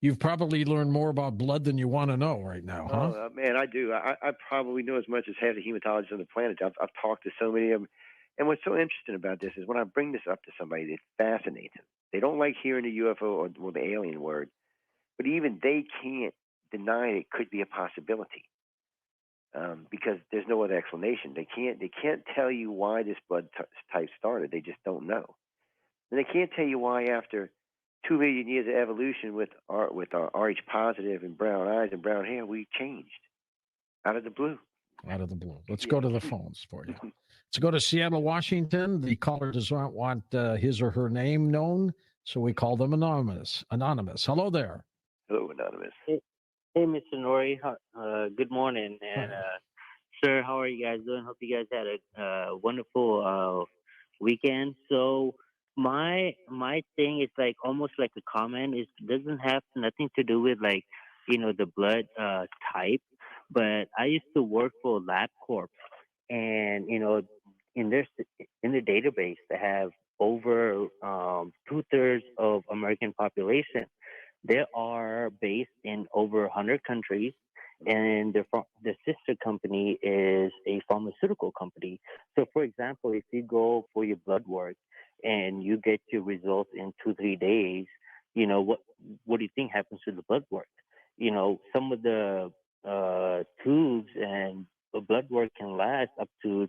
You've probably learned more about blood than you want to know right now, huh? Oh man, I do. I probably know as much as half the hematologists on the planet. I've talked to so many of them, and what's so interesting about this is when I bring this up to somebody, it fascinates them. They don't like hearing the UFO or the alien word, but even they can't deny it could be a possibility because there's no other explanation. They can't tell you why this blood type started. They just don't know, and they can't tell you why after 2 million years of evolution with our Rh positive and brown eyes and brown hair, we changed out of the blue. Out of the blue. Let's Yeah. go to the phones for you. Let's go to Seattle, Washington. The caller does not want his or her name known, so we call them anonymous. Hello there. Hello, anonymous. Hey, Mr. Nori. Good morning, and sir, how are you guys doing? Hope you guys had a wonderful weekend. So my thing is like almost like a comment. It doesn't have nothing to do with like the blood type, but I used to work for LabCorp, and in their in the database they have over 2/3 of American population. They are based in over 100 countries, and their sister company is a pharmaceutical company. So, for example, if you go for your blood work and you get your results in 2-3 days, what do you think happens to the blood work? Some of the tubes and the blood work can last up to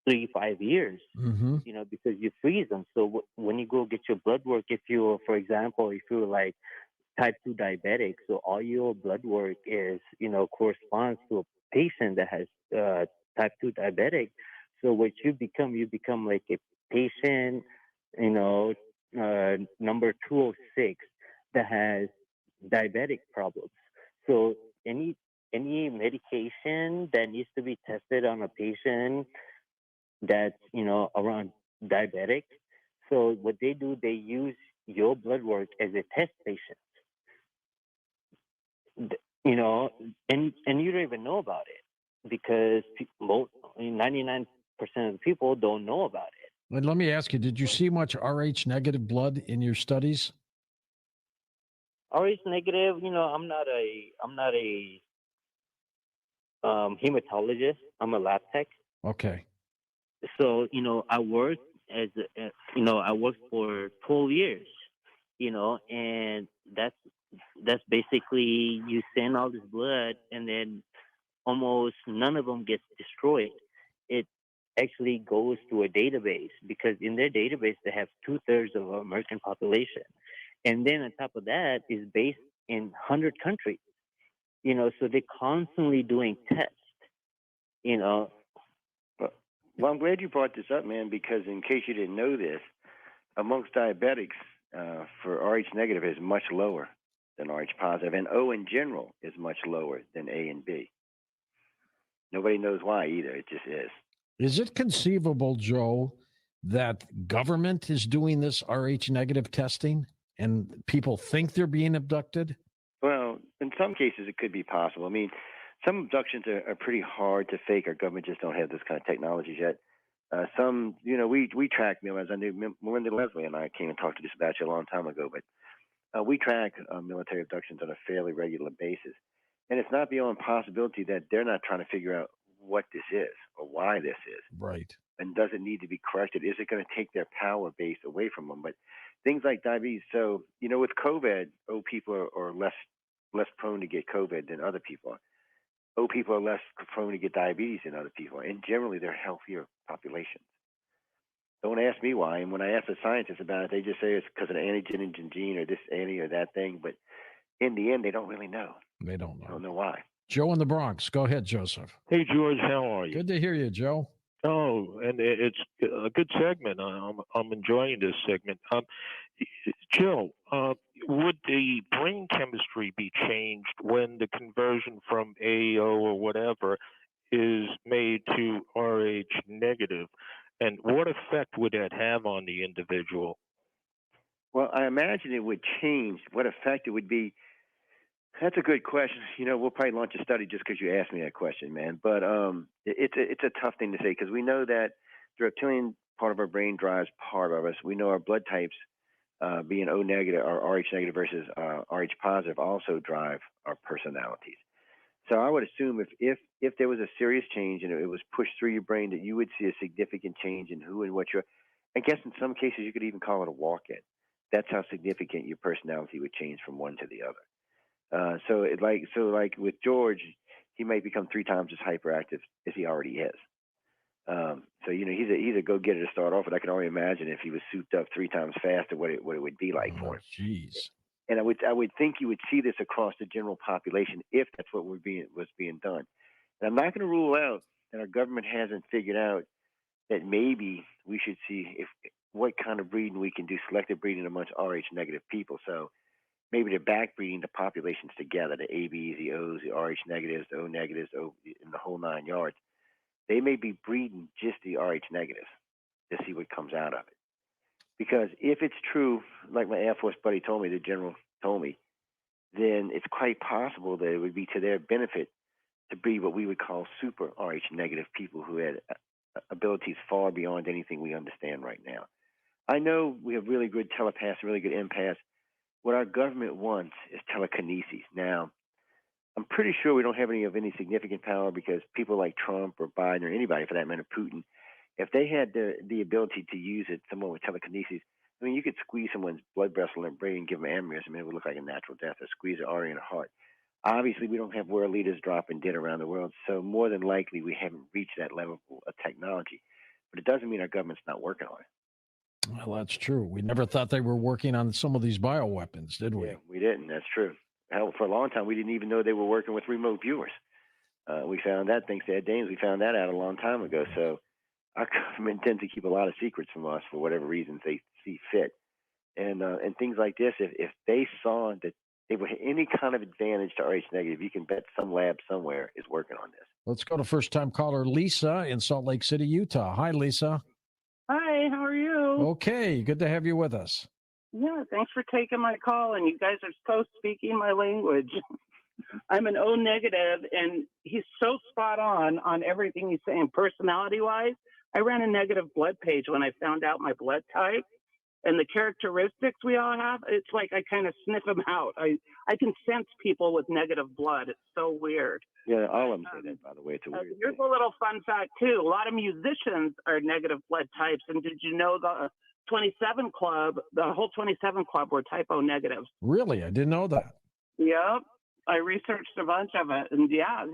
3-5 years. Mm-hmm. Because you freeze them. So when you go get your blood work, if you're, for example, if you're like type 2 diabetic, so all your blood work is, corresponds to a patient that has type 2 diabetic. So what you become like a patient, number 206 that has diabetic problems. So any medication that needs to be tested on a patient that's, around diabetic. So what they do, they use your blood work as a test patient. And you don't even know about it because 99% of the people don't know about it. And let me ask you, did you see much Rh negative blood in your studies? Rh negative, I'm not a hematologist. I'm a lab tech. Okay. So I worked I worked for 12 years. And that's basically you send all this blood and then almost none of them gets destroyed. It actually goes to a database because in their database they have 2/3 of the American population, and then on top of that is based in 100 countries. So they're constantly doing tests. Well, I'm glad you brought this up, man, because in case you didn't know this, amongst diabetics, for Rh negative is much lower than Rh positive, and O in general is much lower than A and B. Nobody knows why either. It just is. Is it conceivable, Joe, that government is doing this Rh negative testing and people think they're being abducted? Well, in some cases, it could be possible. I mean, some abductions are pretty hard to fake. Our government just don't have those kind of technologies yet. Some, we track, as I knew Melinda Leslie and I came and talked to this about you a long time ago, but we track military abductions on a fairly regular basis. And it's not beyond possibility that they're not trying to figure out what this is or why this is. Right. And does it need to be corrected? Is it going to take their power base away from them? But things like diabetes. So, with COVID, old people are less prone to get COVID than other people are. Old people are less prone to get diabetes than other people are. And generally, they're healthier populations. Don't ask me why. And when I ask the scientists about it, they just say it's because of the antigen gene or this anti or that thing. But in the end, they don't really know. They don't know. Don't know why. Joe in the Bronx. Go ahead, Joseph. Hey, George, how are you? Good to hear you, Joe. Oh, and it's a good segment. I'm enjoying this segment. Joe, would the brain chemistry be changed when the conversion from AO or whatever is made to Rh negative? And what effect would that have on the individual? Well, I imagine it would change. What effect it would be, That's a good question. We'll probably launch a study just because you asked me that question, man. But it's a tough thing to say because we know that the reptilian part of our brain drives part of us. We know our blood types, being O negative or Rh negative versus Rh positive, also drive our personalities. So I would assume if there was a serious change and it was pushed through your brain, that you would see a significant change in who and what you're. I guess in some cases you could even call it a walk-in. That's how significant your personality would change from one to the other. So like with George, he might become 3 times as hyperactive as he already is. He's a go-getter to start off with. I can only imagine if he was souped up 3 times faster, what it would be like for him. Jeez. And I would think you would see this across the general population if that's what was being done. And I'm not going to rule out that our government hasn't figured out that maybe we should see if what kind of breeding we can do, selective breeding amongst Rh negative people. So maybe they're backbreeding the populations together, the ABs, the Os, the Rh negatives, the O negatives, in the whole 9 yards. They may be breeding just the Rh negatives to see what comes out of it. Because if it's true, like my Air Force buddy told me, the general told me, then it's quite possible that it would be to their benefit to breed what we would call super Rh negative people who had abilities far beyond anything we understand right now. I know we have really good telepaths, really good empaths. What our government wants is telekinesis. Now, I'm pretty sure we don't have any significant power because people like Trump or Biden or anybody for that matter, Putin, if they had the ability to use it, someone with telekinesis, I mean, you could squeeze someone's blood vessel in their brain and give them aneurysm, and it would look like a natural death, or squeeze an artery in the heart. Obviously, we don't have world leaders dropping dead around the world, so more than likely we haven't reached that level of technology. But it doesn't mean our government's not working on it. Well, that's true. We never thought they were working on some of these bioweapons, did we? Yeah, we didn't. That's true. Hell, for a long time, we didn't even know they were working with remote viewers. We found that, thanks to Ed Dames, we found that out a long time ago. So our government tends to keep a lot of secrets from us for whatever reasons they see fit. And things like this, if they saw that they were any kind of advantage to Rh negative, you can bet some lab somewhere is working on this. Let's go to first-time caller Lisa in Salt Lake City, Utah. Hi, Lisa. Hi, how are you? Okay, good to have you with us. Yeah, thanks for taking my call, and you guys are so speaking my language. I'm an O negative, and he's so spot on everything he's saying personality-wise. I ran a negative blood page when I found out my blood type and the characteristics we all have. It's like I kind of sniff them out. I can sense people with negative blood. It's so weird. Yeah, all of them say that, by the way. It's a weird Here's thing. a little fun fact, too. A lot of musicians are negative blood types, and did you know the 27 Club, the whole 27 Club were type O negatives? Really? I didn't know that. Yep. I researched a bunch of it, and yeah,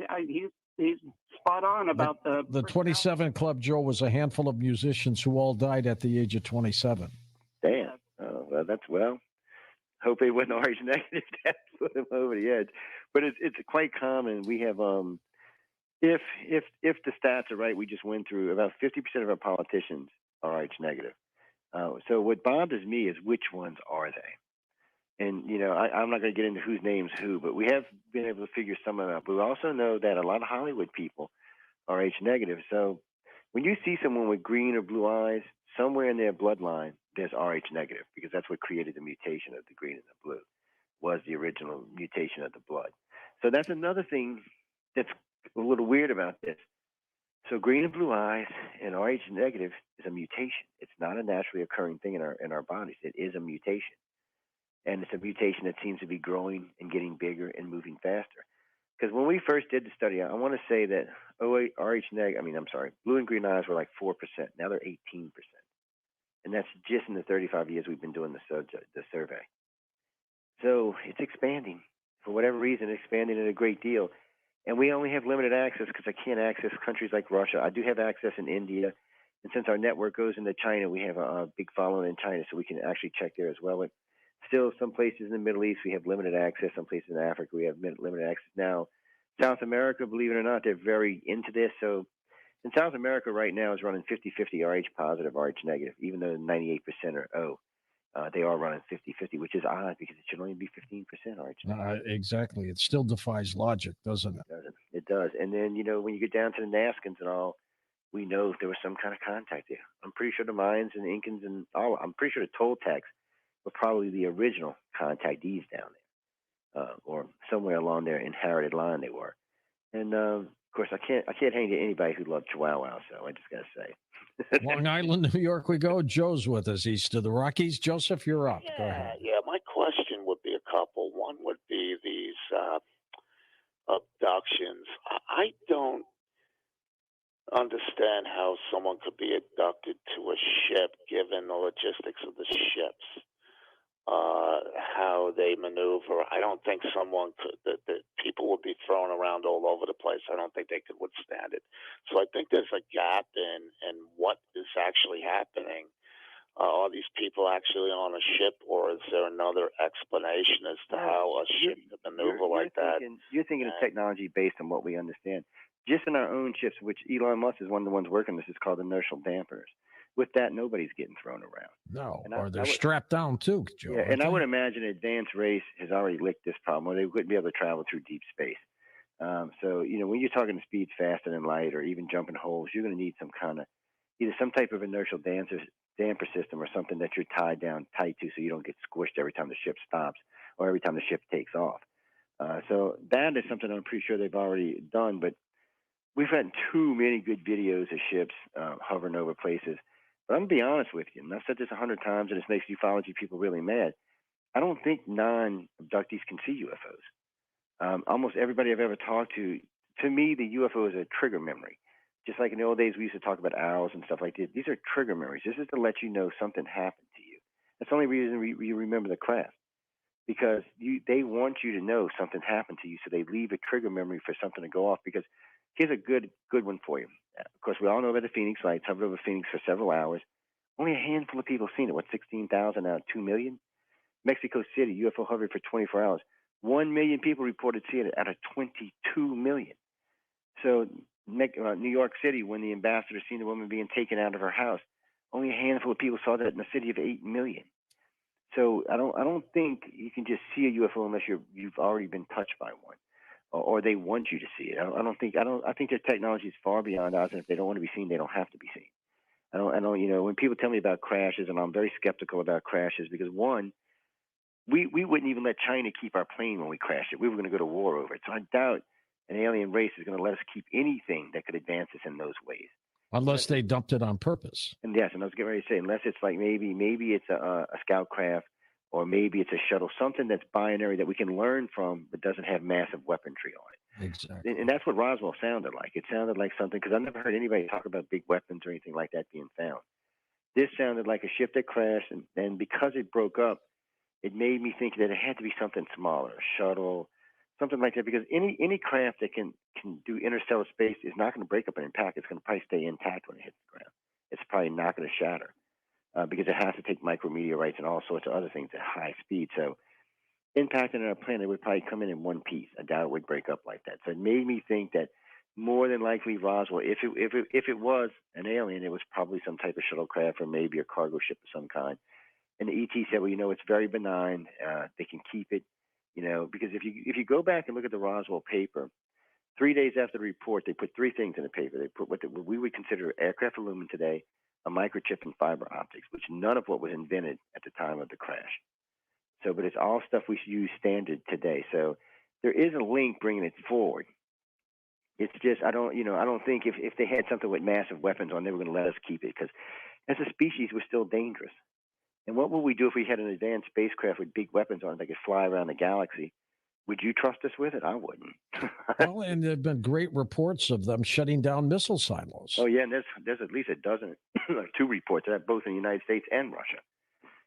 he's spot on about The 27 Club, Joe, was a handful of musicians who all died at the age of 27. Damn. Oh, well, hope they wasn't Rh negative. That put them over the edge. But it's quite common. We have if the stats are right, we just went through about 50% of our politicians are Rh negative. So what bothers me is which ones are they? And, I'm not going to get into whose name's who, but we have been able to figure some of them out. But we also know that a lot of Hollywood people are Rh negative. So when you see someone with green or blue eyes, somewhere in their bloodline, there's Rh negative, because that's what created the mutation of the green and the blue, was the original mutation of the blood. So that's another thing that's a little weird about this. So green and blue eyes and Rh negative is a mutation. It's not a naturally occurring thing in our bodies. It is a mutation. And it's a mutation that seems to be growing and getting bigger and moving faster. Because when we first did the study, I want to say that blue and green eyes were like 4%. Now they're 18%. And that's just in the 35 years we've been doing the survey. So it's expanding. For whatever reason, it's expanding at a great deal. And we only have limited access because I can't access countries like Russia. I do have access in India. And since our network goes into China, we have a big following in China, so we can actually check there as well. But still, some places in the Middle East, we have limited access. Some places in Africa, we have limited access. Now, South America, believe it or not, they're very into this. So in South America right now is running 50-50 Rh positive, Rh negative, even though 98% are O. They are running 50-50, which is odd because it should only be 15% Rh negative. Exactly. It still defies logic, doesn't it? It does. And then, when you get down to the Nazcans and all, we know there was some kind of contact there. I'm pretty sure the Mayans and the Incans and all, I'm pretty sure the Toltecs were probably the original contactees down there. or somewhere along their inherited line they were. And of course, I can't hang to anybody who loved Chihuahua. So I just gotta say, Long Island, New York, we go. Joe's with us east of the Rockies. Joseph, you're up. Go ahead. Yeah. My question would be a couple. One would be these abductions. I don't understand how someone could be abducted to a ship, given the logistics of the ships, how they maneuver. I don't think someone could. That people would be thrown around all over the place. I don't think they could withstand it. So I think there's a gap in what is actually happening. Are these people actually on a ship, or is there another explanation as to how a ship could maneuver like that? You're thinking of technology based on what we understand. Just in our own ships, which Elon Musk is one of the ones working this, is called inertial dampers. With that, nobody's getting thrown around. No, And or they're strapped down too, Joe. Yeah, and I would imagine advanced race has already licked this problem, or they wouldn't be able to travel through deep space. So, when you're talking speeds faster than light, or even jumping holes, you're going to need some kind of either some type of inertial damper system or something that you're tied down tight to, so you don't get squished every time the ship stops or every time the ship takes off. So that is something I'm pretty sure they've already done, but we've had too many good videos of ships hovering over places. But I'm going to be honest with you, and I've said this 100 times, and this makes ufology people really mad. I don't think non-abductees can see UFOs. Almost everybody I've ever talked to me, the UFO is a trigger memory. Just like in the old days, we used to talk about owls and stuff like this. These are trigger memories. This is to let you know something happened to you. That's the only reason you remember the craft, because they want you to know something happened to you, so they leave a trigger memory for something to go off. Because here's a good one for you. Of course, we all know about the Phoenix Lights, hovered over Phoenix for several hours. Only a handful of people have seen it. 16,000 out of 2 million? Mexico City, UFO hovered for 24 hours. 1 million people reported seeing it out of 22 million. So New York City, when the ambassador seen the woman being taken out of her house, only a handful of people saw that in a city of 8 million. So I don't think you can just see a UFO unless you've already been touched by one, or they want you to see it. I think their technology is far beyond ours, and if they don't want to be seen, they don't have to be seen. I don't. When people tell me about crashes, and I'm very skeptical about crashes, because one, we wouldn't even let China keep our plane when we crashed it. We were going to go to war over it. So I doubt an alien race is going to let us keep anything that could advance us in those ways. Unless they dumped it on purpose. And yes, and I was getting ready to say, unless it's like maybe it's a scout craft, or maybe it's a shuttle, something that's binary that we can learn from, but doesn't have massive weaponry on it. Exactly. And that's what Roswell sounded like. It sounded like something, because I've never heard anybody talk about big weapons or anything like that being found. This sounded like a ship that crashed, and because it broke up, it made me think that it had to be something smaller, a shuttle, something like that, because any craft that can do interstellar space is not going to break up and impact. It's going to probably stay intact when it hits the ground. It's probably not going to shatter, because it has to take micrometeorites and all sorts of other things at high speed. So impacting our planet would probably come in one piece. I doubt it would break up like that. So it made me think that more than likely Roswell, if it was an alien, it was probably some type of shuttlecraft or maybe a cargo ship of some kind. And the ET said, well, it's very benign. They can keep it, because if you go back and look at the Roswell paper, 3 days after the report, they put three things in the paper. They put what we would consider aircraft aluminum today, a microchip, and fiber optics, which none of what was invented at the time of the crash. So, but it's all stuff we use standard today. So there is a link bringing it forward. It's just, I don't think if they had something with massive weapons on, they were going to let us keep it, because as a species, we're still dangerous. And what would we do if we had an advanced spacecraft with big weapons on it that could fly around the galaxy? Would you trust us with it? I wouldn't. Well, and there have been great reports of them shutting down missile silos. Oh, yeah, and there's at least a dozen, or two reports of that, both in the United States and Russia.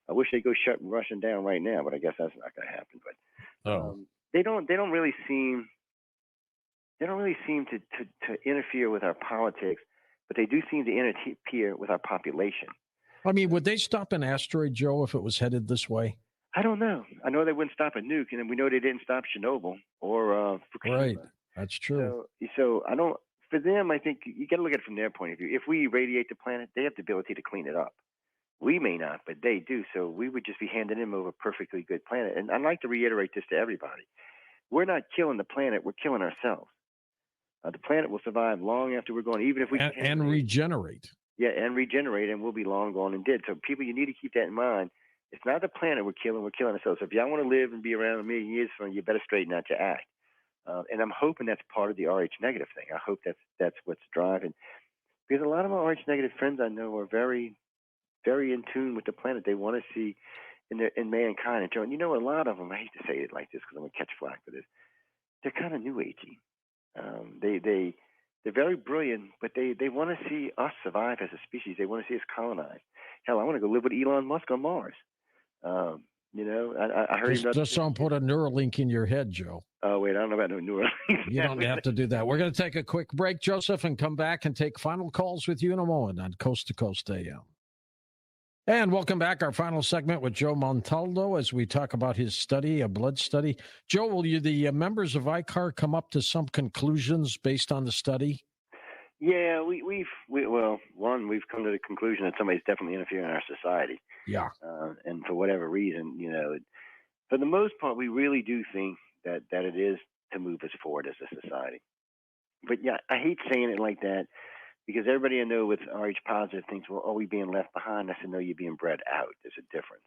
I wish they'd go shut Russia down right now, but I guess that's not going to happen. But they don't really seem to interfere with our politics, but they do seem to interfere with our population. I mean, would they stop an asteroid, Joe, if it was headed this way? I don't know. I know they wouldn't stop a nuke, and we know they didn't stop Chernobyl or Fukushima. Right, that's true. So I don't. For them, I think you got to look at it from their point of view. If we irradiate the planet, they have the ability to clean it up. We may not, but they do. So we would just be handing them over a perfectly good planet. And I'd like to reiterate this to everybody: we're not killing the planet; we're killing ourselves. The planet will survive long after we're gone, even if we and regenerate. Yeah, and regenerate, and we'll be long gone and dead. So people, you need to keep that in mind. It's not the planet we're killing ourselves. So if y'all want to live and be around a million years from now, you better straighten out your act. And I'm hoping that's part of the RH negative thing. I hope that's what's driving, because a lot of my RH negative friends I know are very, very in tune with the planet. They want to see in mankind. And Joe, and you know, a lot of them, I hate to say it like this because I'm gonna catch flack for this, they're kind of new agey. They're very brilliant, but they want to see us survive as a species. They want to see us colonize. Hell, I want to go live with Elon Musk on Mars. You know, I heard Just don't put a Neuralink in your head, Joe. Oh wait, I don't know about no Neuralink. You don't have to do that. We're going to take a quick break, Joseph, and come back and take final calls with you in a moment on Coast to Coast AM. And welcome back. Our final segment with Joe Montaldo as we talk about his study, a blood study. Joe, will the members of ICAR come up to some conclusions based on the study? Yeah, we've come to the conclusion that somebody's definitely interfering in our society. Yeah. And for whatever reason, you know, for the most part, we really do think that it is to move us forward as a society. But yeah, I hate saying it like that, because everybody I know with RH positive thinks, well, are we being left behind? I said, no, you're being bred out. There's a difference.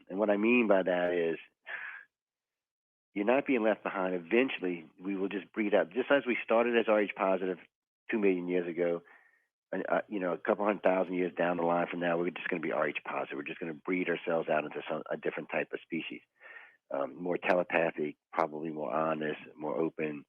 And what I mean by that is you're not being left behind. Eventually, we will just breed out. Just as we started as RH positive 2 million years ago, you know, a couple 100,000 years down the line from now, we're just going to be RH positive. We're just going to breed ourselves out into a different type of species. More telepathic, probably more honest, more open,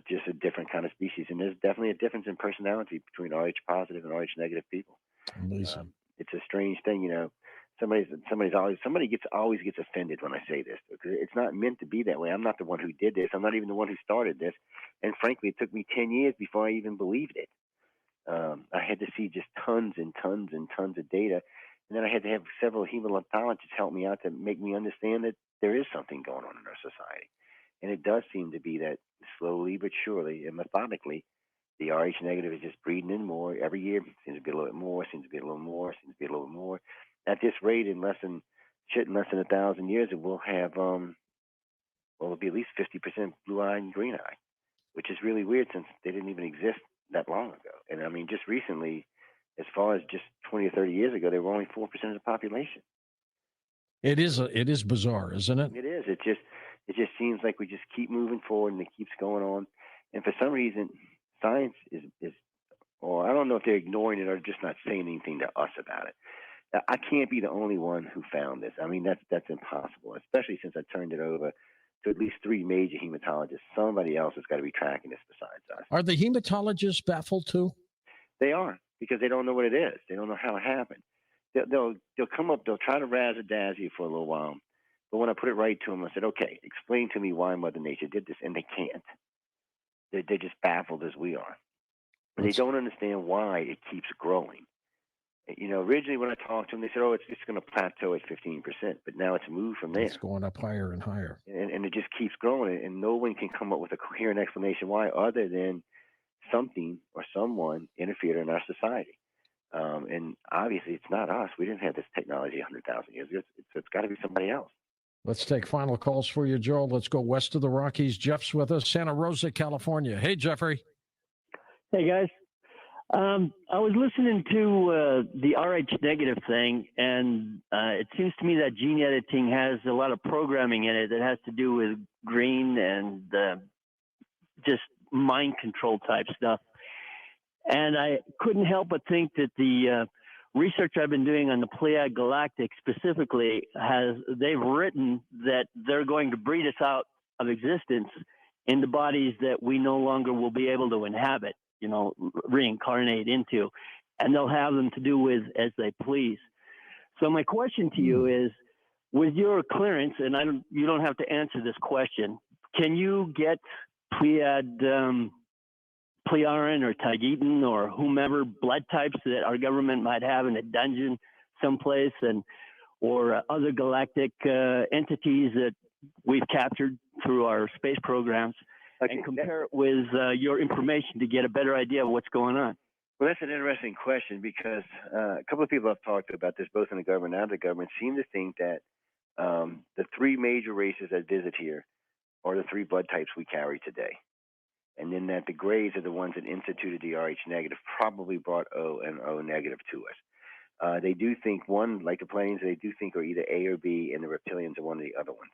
just a different kind of species. And there's definitely a difference in personality between RH positive and RH negative people. Amazing. It's a strange thing, you know. Somebody always gets offended when I say this, because it's not meant to be that way. I'm not the one who did this. I'm not even the one who started this. And frankly, it took me 10 years before I even believed it. I had to see just tons and tons and tons of data. And then I had to have several hematologists help me out to make me understand that there is something going on in our society. And it does seem to be that slowly but surely and methodically, the RH negative is just breeding in more every year. Seems to be a little bit more, seems to be a little more, seems to be a little more. At this rate, in less than 1,000 years, it will have, it'll be at least 50% blue-eyed and green-eyed, which is really weird since they didn't even exist that long ago. And I mean, just recently, as far as just 20 or 30 years ago, they were only 4% of the population. It is bizarre, isn't it? It is. It just seems like we just keep moving forward and it keeps going on. And for some reason, science is, or I don't know if they're ignoring it or just not saying anything to us about it. Now, I can't be the only one who found this. I mean, that's impossible, especially since I turned it over to at least 3 major hematologists. Somebody else has got to be tracking this besides us. Are the hematologists baffled too? They are, because they don't know what it is. They don't know how it happened. They'll come up, they'll try to razzle-dazzle you for a little while. But when I put it right to them, I said, okay, explain to me why Mother Nature did this. And they can't. They're just baffled as we are. And they don't understand why it keeps growing. You know, originally when I talked to them, they said, oh, it's going to plateau at 15%. But now it's moved from there. It's going up higher and higher. And it just keeps growing. And no one can come up with a coherent explanation why, other than something or someone interfered in our society. And obviously, it's not us. We didn't have this technology 100,000 years ago. It's got to be somebody else. Let's take final calls for you, Joel. Let's go west of the Rockies. Jeff's with us, Santa Rosa, California. Hey, Jeffrey. Hey, guys. I was listening to the RH negative thing, and it seems to me that gene editing has a lot of programming in it that has to do with green and just mind control type stuff. And I couldn't help but think that the research I've been doing on the Pleiad Galactic specifically they've written that they're going to breed us out of existence into bodies that we no longer will be able to inhabit, you know, reincarnate into, and they'll have them to do with as they please. So my question to you is, with your clearance, and you don't have to answer this question, can you get Pleiad, Pleiaran or Tagetan or whomever blood types that our government might have in a dungeon someplace, or other galactic entities that we've captured through our space programs, and compare it with your information to get a better idea of what's going on? Well, that's an interesting question, because a couple of people I've talked to about this, both in the government and out of the government, seem to think that the 3 major races that visit here are the 3 blood types we carry today. And then that the Greys are the ones that instituted the RH negative, probably brought O and O negative to us. They do think one, like the planes, they do think are either A or B, and the reptilians are one of the other ones.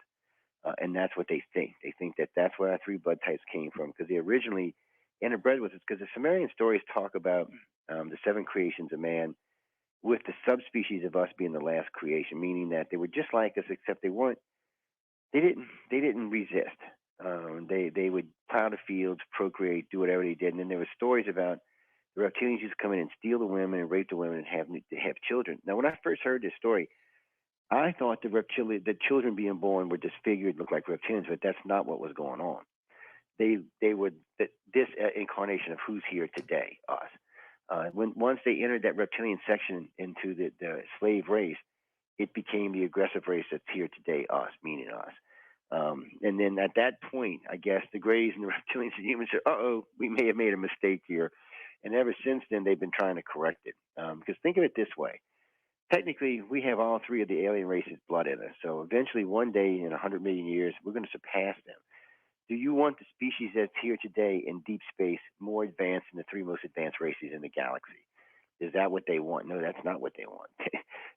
And that's what they think. They think that that's where our three blood types came from because they originally interbred with us. Because the Sumerian stories talk about the seven creations of man, with the subspecies of us being the last creation, meaning that they were just like us, except they weren't. They didn't resist. They would plow the fields, procreate, do whatever they did, and then there were stories about the reptilians used to come in and steal the women and rape the women and have children. Now, when I first heard this story, I thought the children being born were disfigured, looked like reptilians, but that's not what was going on. They were this incarnation of who's here today, us. Once they entered that reptilian section into the slave race, it became the aggressive race that's here today, us, meaning us. And then at that point, I guess the Greys and the reptilians and humans said, "Uh-oh, we may have made a mistake here." And ever since then, they've been trying to correct it. Because think of it this way. Technically, we have all three of the alien races' blood in us. So eventually, one day in 100 million years, we're going to surpass them. Do you want the species that's here today in deep space more advanced than the three most advanced races in the galaxy? Is that what they want? No, that's not what they want.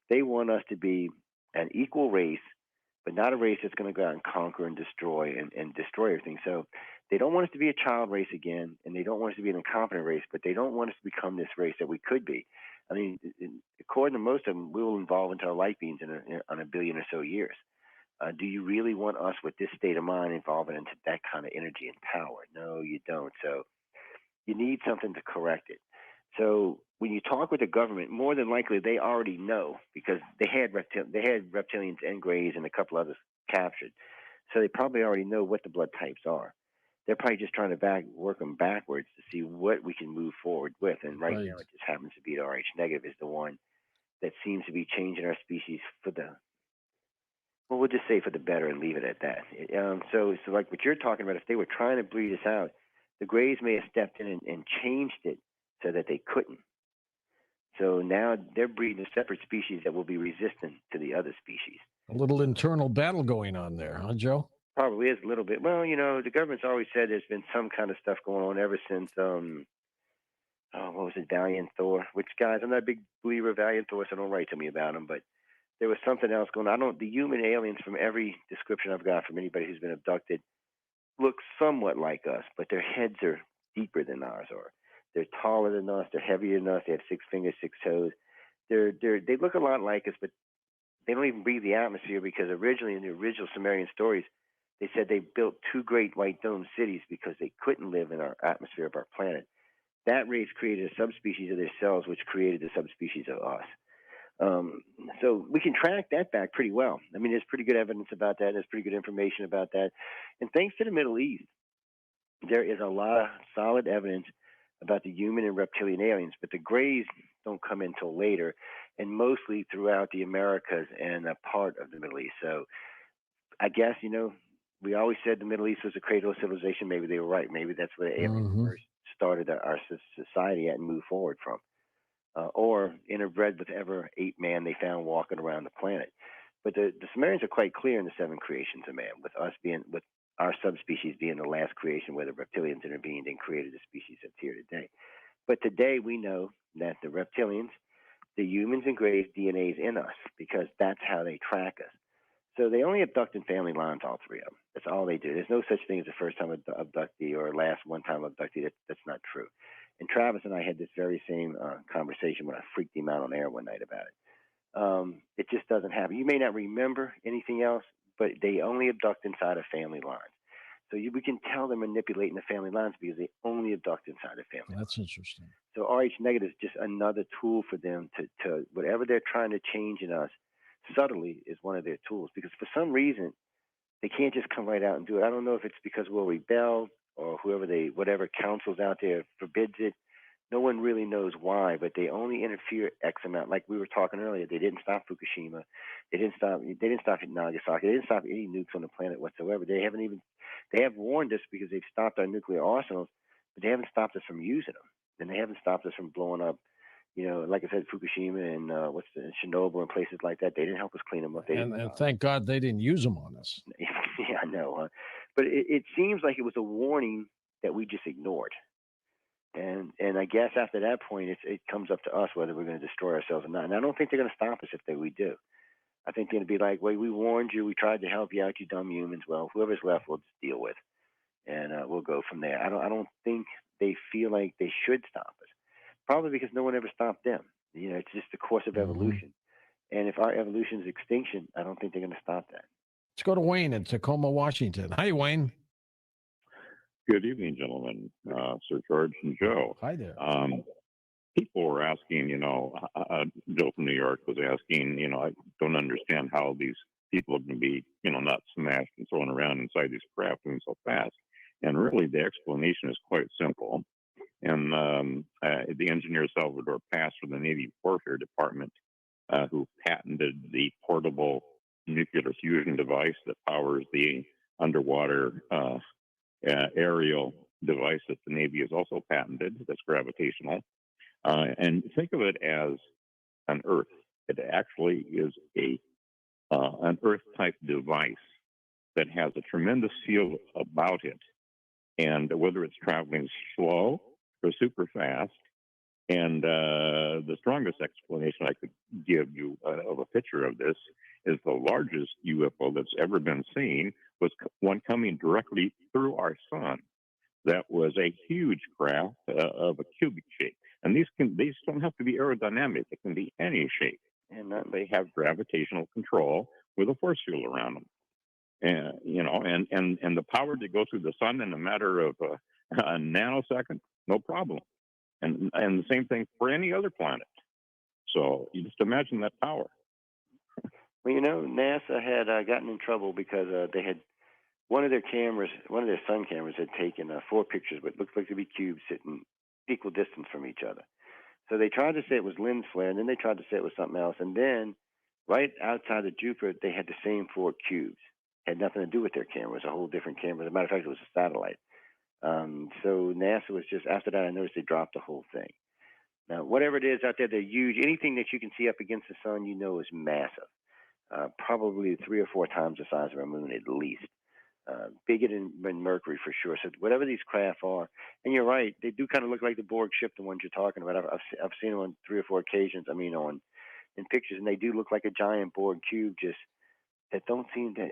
They want us to be an equal race, but not a race that's going to go out and conquer and destroy and destroy everything. So they don't want us to be a child race again, and they don't want us to be an incompetent race, but they don't want us to become this race that we could be. I mean, according to most of them, we will evolve into our light beings in a billion or so years. Do you really want us with this state of mind evolving into that kind of energy and power? No, you don't. So you need something to correct it. So when you talk with the government, more than likely they already know because they had reptilians and Greys and a couple others captured. So they probably already know what the blood types are. They're probably just trying to work them backwards to see what we can move forward with. And right now, it just happens to be the RH negative is the one that seems to be changing our species for the, well, we'll just say for the better and leave it at that. So like what you're talking about, if they were trying to breed us out, the Greys may have stepped in and changed it so that they couldn't. So now they're breeding a separate species that will be resistant to the other species. A little internal battle going on there, huh, Joe? Probably is a little bit. Well, the government's always said there's been some kind of stuff going on ever since, what was it, Valiant Thor? Which, guys, I'm not a big believer of Valiant Thor, so don't write to me about them. But there was something else going on. The human aliens, from every description I've got from anybody who's been abducted, look somewhat like us, but their heads are deeper than ours are. They're taller than us. They're heavier than us. They have 6 fingers, 6 toes. They look a lot like us, but they don't even breathe the atmosphere because originally in the original Sumerian stories, they said they built 2 great white dome cities because they couldn't live in our atmosphere of our planet. That race created a subspecies of themselves, which created the subspecies of us. So we can track that back pretty well. I mean, there's pretty good evidence about that. There's pretty good information about that. And thanks to the Middle East, there is a lot of solid evidence about the human and reptilian aliens, but the Greys don't come in until later, and mostly throughout the Americas and a part of the Middle East. So I guess, we always said the Middle East was a cradle of civilization. Maybe they were right. Maybe that's where the aliens first started our society at and moved forward from. Or interbred with ever ape man they found walking around the planet. But the Sumerians are quite clear in the 7 creations of man, with our subspecies being the last creation where the reptilians intervened and created the species that's here today. But today we know that the reptilians, the humans and Greys, DNA is in us because that's how they track us. So they only abduct in family lines, all 3 of them. That's all they do. There's no such thing as a first-time abductee or last one-time abductee. That's not true. And Travis and I had this very same conversation when I freaked him out on air one night about it. It just doesn't happen. You may not remember anything else, but they only abduct inside of family lines. So we can tell they're manipulating the family lines because they only abduct inside of family lines. That's interesting. So RH negative is just another tool for them to whatever they're trying to change in us subtly is one of their tools, because for some reason they can't just come right out and do it. I don't know if it's because we'll rebel or whatever council's out there forbids it. No one really knows why, but they only interfere X amount. Like we were talking earlier, they didn't stop Fukushima, they didn't stop Nagasaki, they didn't stop any nukes on the planet whatsoever. They have warned us because they've stopped our nuclear arsenals, but they haven't stopped us from using them, and they haven't stopped us from blowing up. Like I said, Fukushima and Chernobyl and places like that. They didn't help us clean them up. And thank God they didn't use them on us. Yeah, I know. But it seems like it was a warning that we just ignored. And I guess after that point, it comes up to us whether we're going to destroy ourselves or not. And I don't think they're going to stop us if we do. I think they're going to be like, "Wait, we warned you. We tried to help you out, you dumb humans. Well, whoever's left, we'll just deal with, and we'll go from there." I don't think they feel like they should stop us. Probably because no one ever stopped them. You know, it's just the course of evolution. And if our evolution is extinction, I don't think they're going to stop that. Let's go to Wayne in Tacoma, Washington. Hi, Wayne. Good evening, gentlemen, Sir George and Joe. Hi there. People were asking, Joe from New York was asking, I don't understand how these people can be, not smashed and thrown around inside these craft moving so fast. And really, the explanation is quite simple. And the engineer Salvador Pass from the Navy Warfare Department, who patented the portable nuclear fusion device that powers the underwater aerial device that the Navy has also patented that's gravitational. And think of it as an Earth. It actually is an Earth-type device that has a tremendous feel about it. And whether it's traveling slow or super fast, and the strongest explanation I could give you of a picture of this is the largest UFO that's ever been seen was one coming directly through our sun. That was a huge craft of a cubic shape. And these don't have to be aerodynamic. It can be any shape. And they have gravitational control with a force field around them. And, and the power to go through the sun in a matter of a nanosecond, no problem. And the same thing for any other planet. So you just imagine that power. Well, NASA had gotten in trouble because they had one of their sun cameras had taken 4 pictures, what looked like to be cubes sitting equal distance from each other. So they tried to say it was lens flare, and then they tried to say it was something else. And then right outside of Jupiter, they had the same 4 cubes. Had nothing to do with their camera. It was a whole different camera. As a matter of fact, it was a satellite. So NASA was just, after that, I noticed they dropped the whole thing. Now, whatever it is out there, they're huge. Anything that you can see up against the sun, is massive. Probably 3 or 4 times the size of our moon at least. Bigger than Mercury for sure. So whatever these craft are, and you're right, they do kind of look like the Borg ship, the ones you're talking about. I've seen them on 3 or 4 occasions. In pictures, and they do look like a giant Borg cube, just that don't seem to.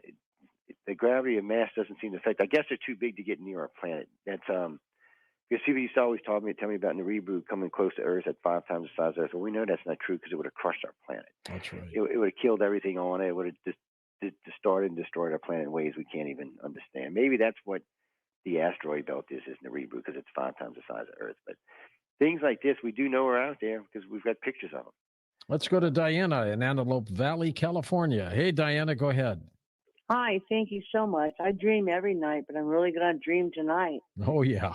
The gravity of mass doesn't seem to affect. I guess they're too big to get near our planet. That's because people used to always tell me about Naribu coming close to Earth at 5 times the size of Earth. Well, we know that's not true because it would have crushed our planet. That's right. It would have killed everything on it. It would have just distorted and destroyed our planet in ways we can't even understand. Maybe that's what the asteroid belt is Naribu, because it's 5 times the size of Earth. But things like this, we do know are out there because we've got pictures of them. Let's go to Diana in Antelope Valley, California. Hey, Diana, go ahead. Hi, thank you so much. I dream every night, but I'm really going to dream tonight. Oh, yeah.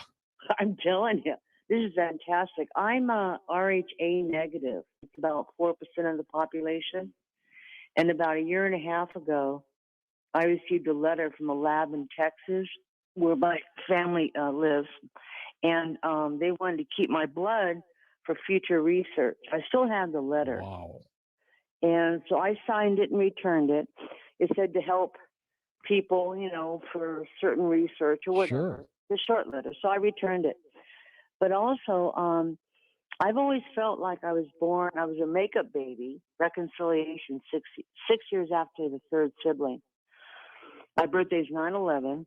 I'm telling you, this is fantastic. I'm RHA negative. It's about 4% of the population. And about a year and a half ago, I received a letter from a lab in Texas where my family lives. And they wanted to keep my blood for future research. I still have the letter. Wow. And so I signed it and returned it. It said to help people, for certain research or whatever. Sure. The short letter. So I returned it. But also, I've always felt like I was a makeup baby, reconciliation, 6 years after the 3rd sibling. My birthday's 9/11.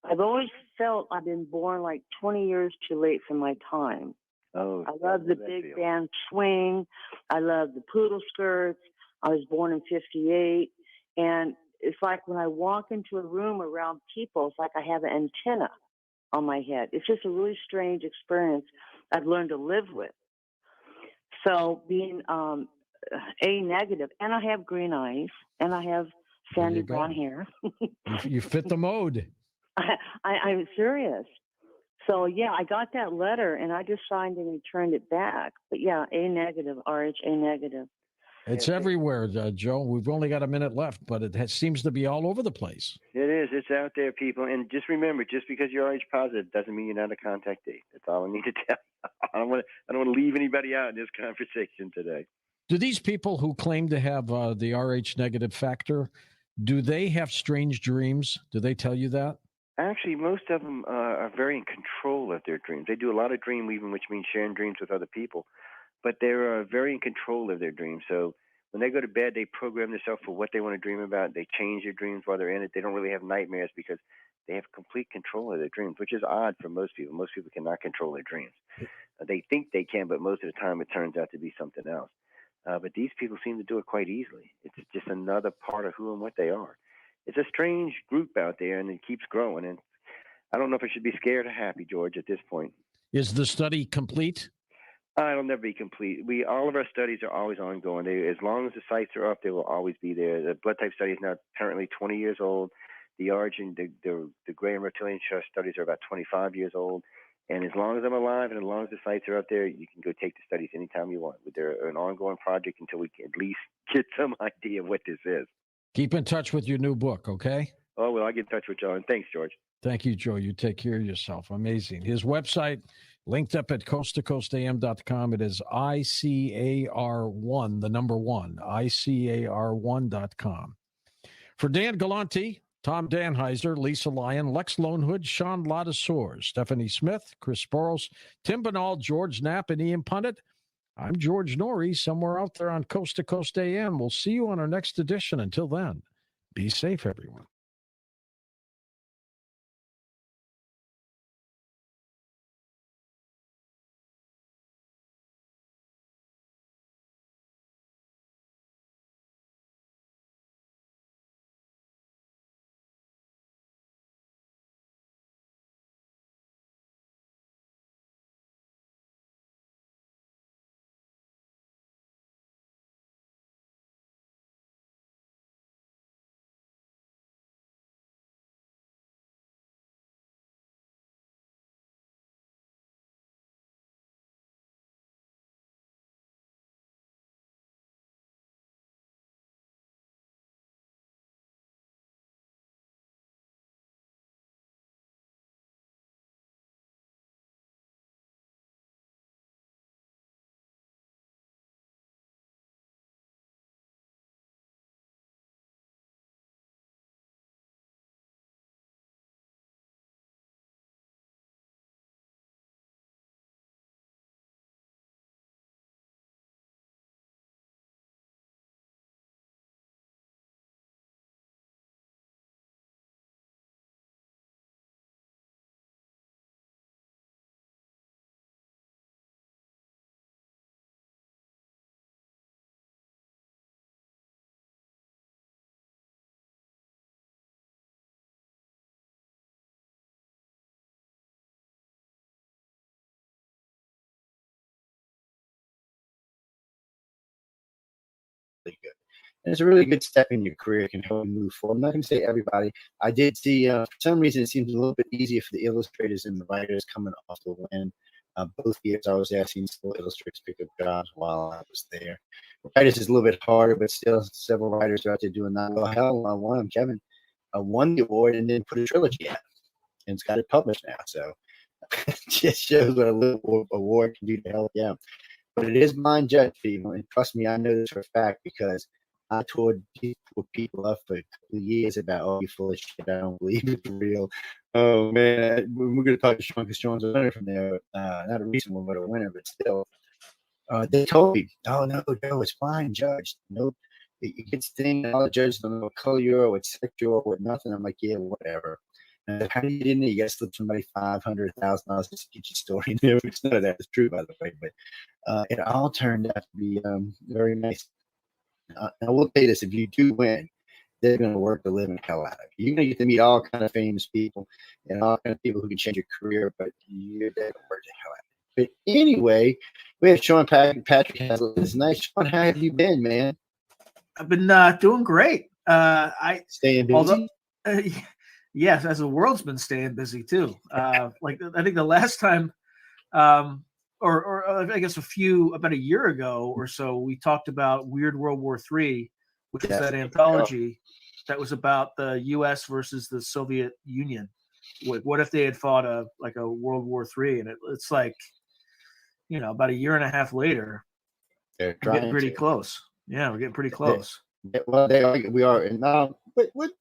I've always felt I've been born like 20 years too late for my time. Oh, I love the big band swing. I love the poodle skirts. I was born in 58. And it's like when I walk into a room around people, it's like I have an antenna on my head. It's just a really strange experience I've learned to live with. So being A negative, and I have green eyes, and I have sandy brown hair. You fit the mode. I'm serious. So, yeah, I got that letter, and I just signed and returned it back. But, yeah, A negative, RHA negative. It's everywhere, Joe. We've only got a minute left, but it seems to be all over the place. It is. It's out there, people. And just remember, just because you're RH positive doesn't mean you're not a contact date. That's all I need to tell you. I don't want to leave anybody out in this conversation today. Do these people who claim to have the RH negative factor, do they have strange dreams? Do they tell you that? Actually, most of them are very in control of their dreams. They do a lot of dream weaving, which means sharing dreams with other people, but they're very in control of their dreams. So when they go to bed, they program themselves for what they want to dream about. They change their dreams while they're in it. They don't really have nightmares because they have complete control of their dreams, which is odd for most people. Most people cannot control their dreams. They think they can, but most of the time it turns out to be something else. But these people seem to do it quite easily. It's just another part of who and what they are. It's a strange group out there, and it keeps growing. And I don't know if I should be scared or happy, George, at this point. Is the study complete? It'll never be complete. All of our studies are always ongoing. As long as the sites are up, they will always be there. The blood type study is now currently 20 years old. The origin, the gray and reptilian studies are about 25 years old. And as long as I'm alive and as long as the sites are up there, you can go take the studies anytime you want. But they're an ongoing project until we can at least get some idea of what this is. Keep in touch with your new book, okay? Oh, well, I'll get in touch with y'all. And thanks, George. Thank you, Joe. You take care of yourself. Amazing. His website, linked up at coasttocoastam.com. It is ICAR1, the number one, ICAR1.com. For Dan Galante, Tom Danheiser, Lisa Lyon, Lex Lonehood, Sean Ladisor, Stephanie Smith, Chris Boros, Tim Banal, George Knapp, and Ian Punnett, I'm George Norrie, somewhere out there on Coast to Coast AM. We'll see you on our next edition. Until then, be safe, everyone. Good. And it's a really good step in your career. It can help you move forward. I'm not going to say everybody. I did see, for some reason, it seems a little bit easier for the illustrators and the writers coming off the win. Both years I was asking still illustrators pick up jobs while I was there. Writers is a little bit harder, but still several writers are out there doing that. Well, hell, one of them, Kevin, won the award and then put a trilogy out. And it's got it published now. So it just shows what a little award can do to help you out. But it is mind judged, people. And trust me, I know this for a fact because I toured people up for a couple of years about, oh, you full of shit. I don't believe it's real. Oh, man. We're going to talk to Sean because Sean's a winner from there. Not a recent one, but a winner, but still. They told me, oh, no, Joe, it's fine, judge. Nope. It gets things, all the judges don't know what color you are, what sector you are, what nothing. I'm like, yeah, whatever. And how do you get in there? You got to slip somebody $500,000 just to get your story in there, which none of that is true, by the way. But it all turned out to be very nice. I will say this: if you do win, they're going to work the living hell out of you. You're going to get to meet all kind of famous people and all kind of people who can change your career, but you're going to work the hell out of it. But anyway, we have Sean Patrick Haslett. It's nice. Sean, how have you been, man? I've been doing great. I staying busy. Yes, as the world's been staying busy too. Like I think the last time, or I guess about a year ago or so, we talked about Weird World War III, which is that anthology that was about the U.S. versus the Soviet Union. What if they had fought a World War III? And it's like, about a year and a half later, we're getting pretty close. Yeah, we're getting pretty close. Well, we are. And what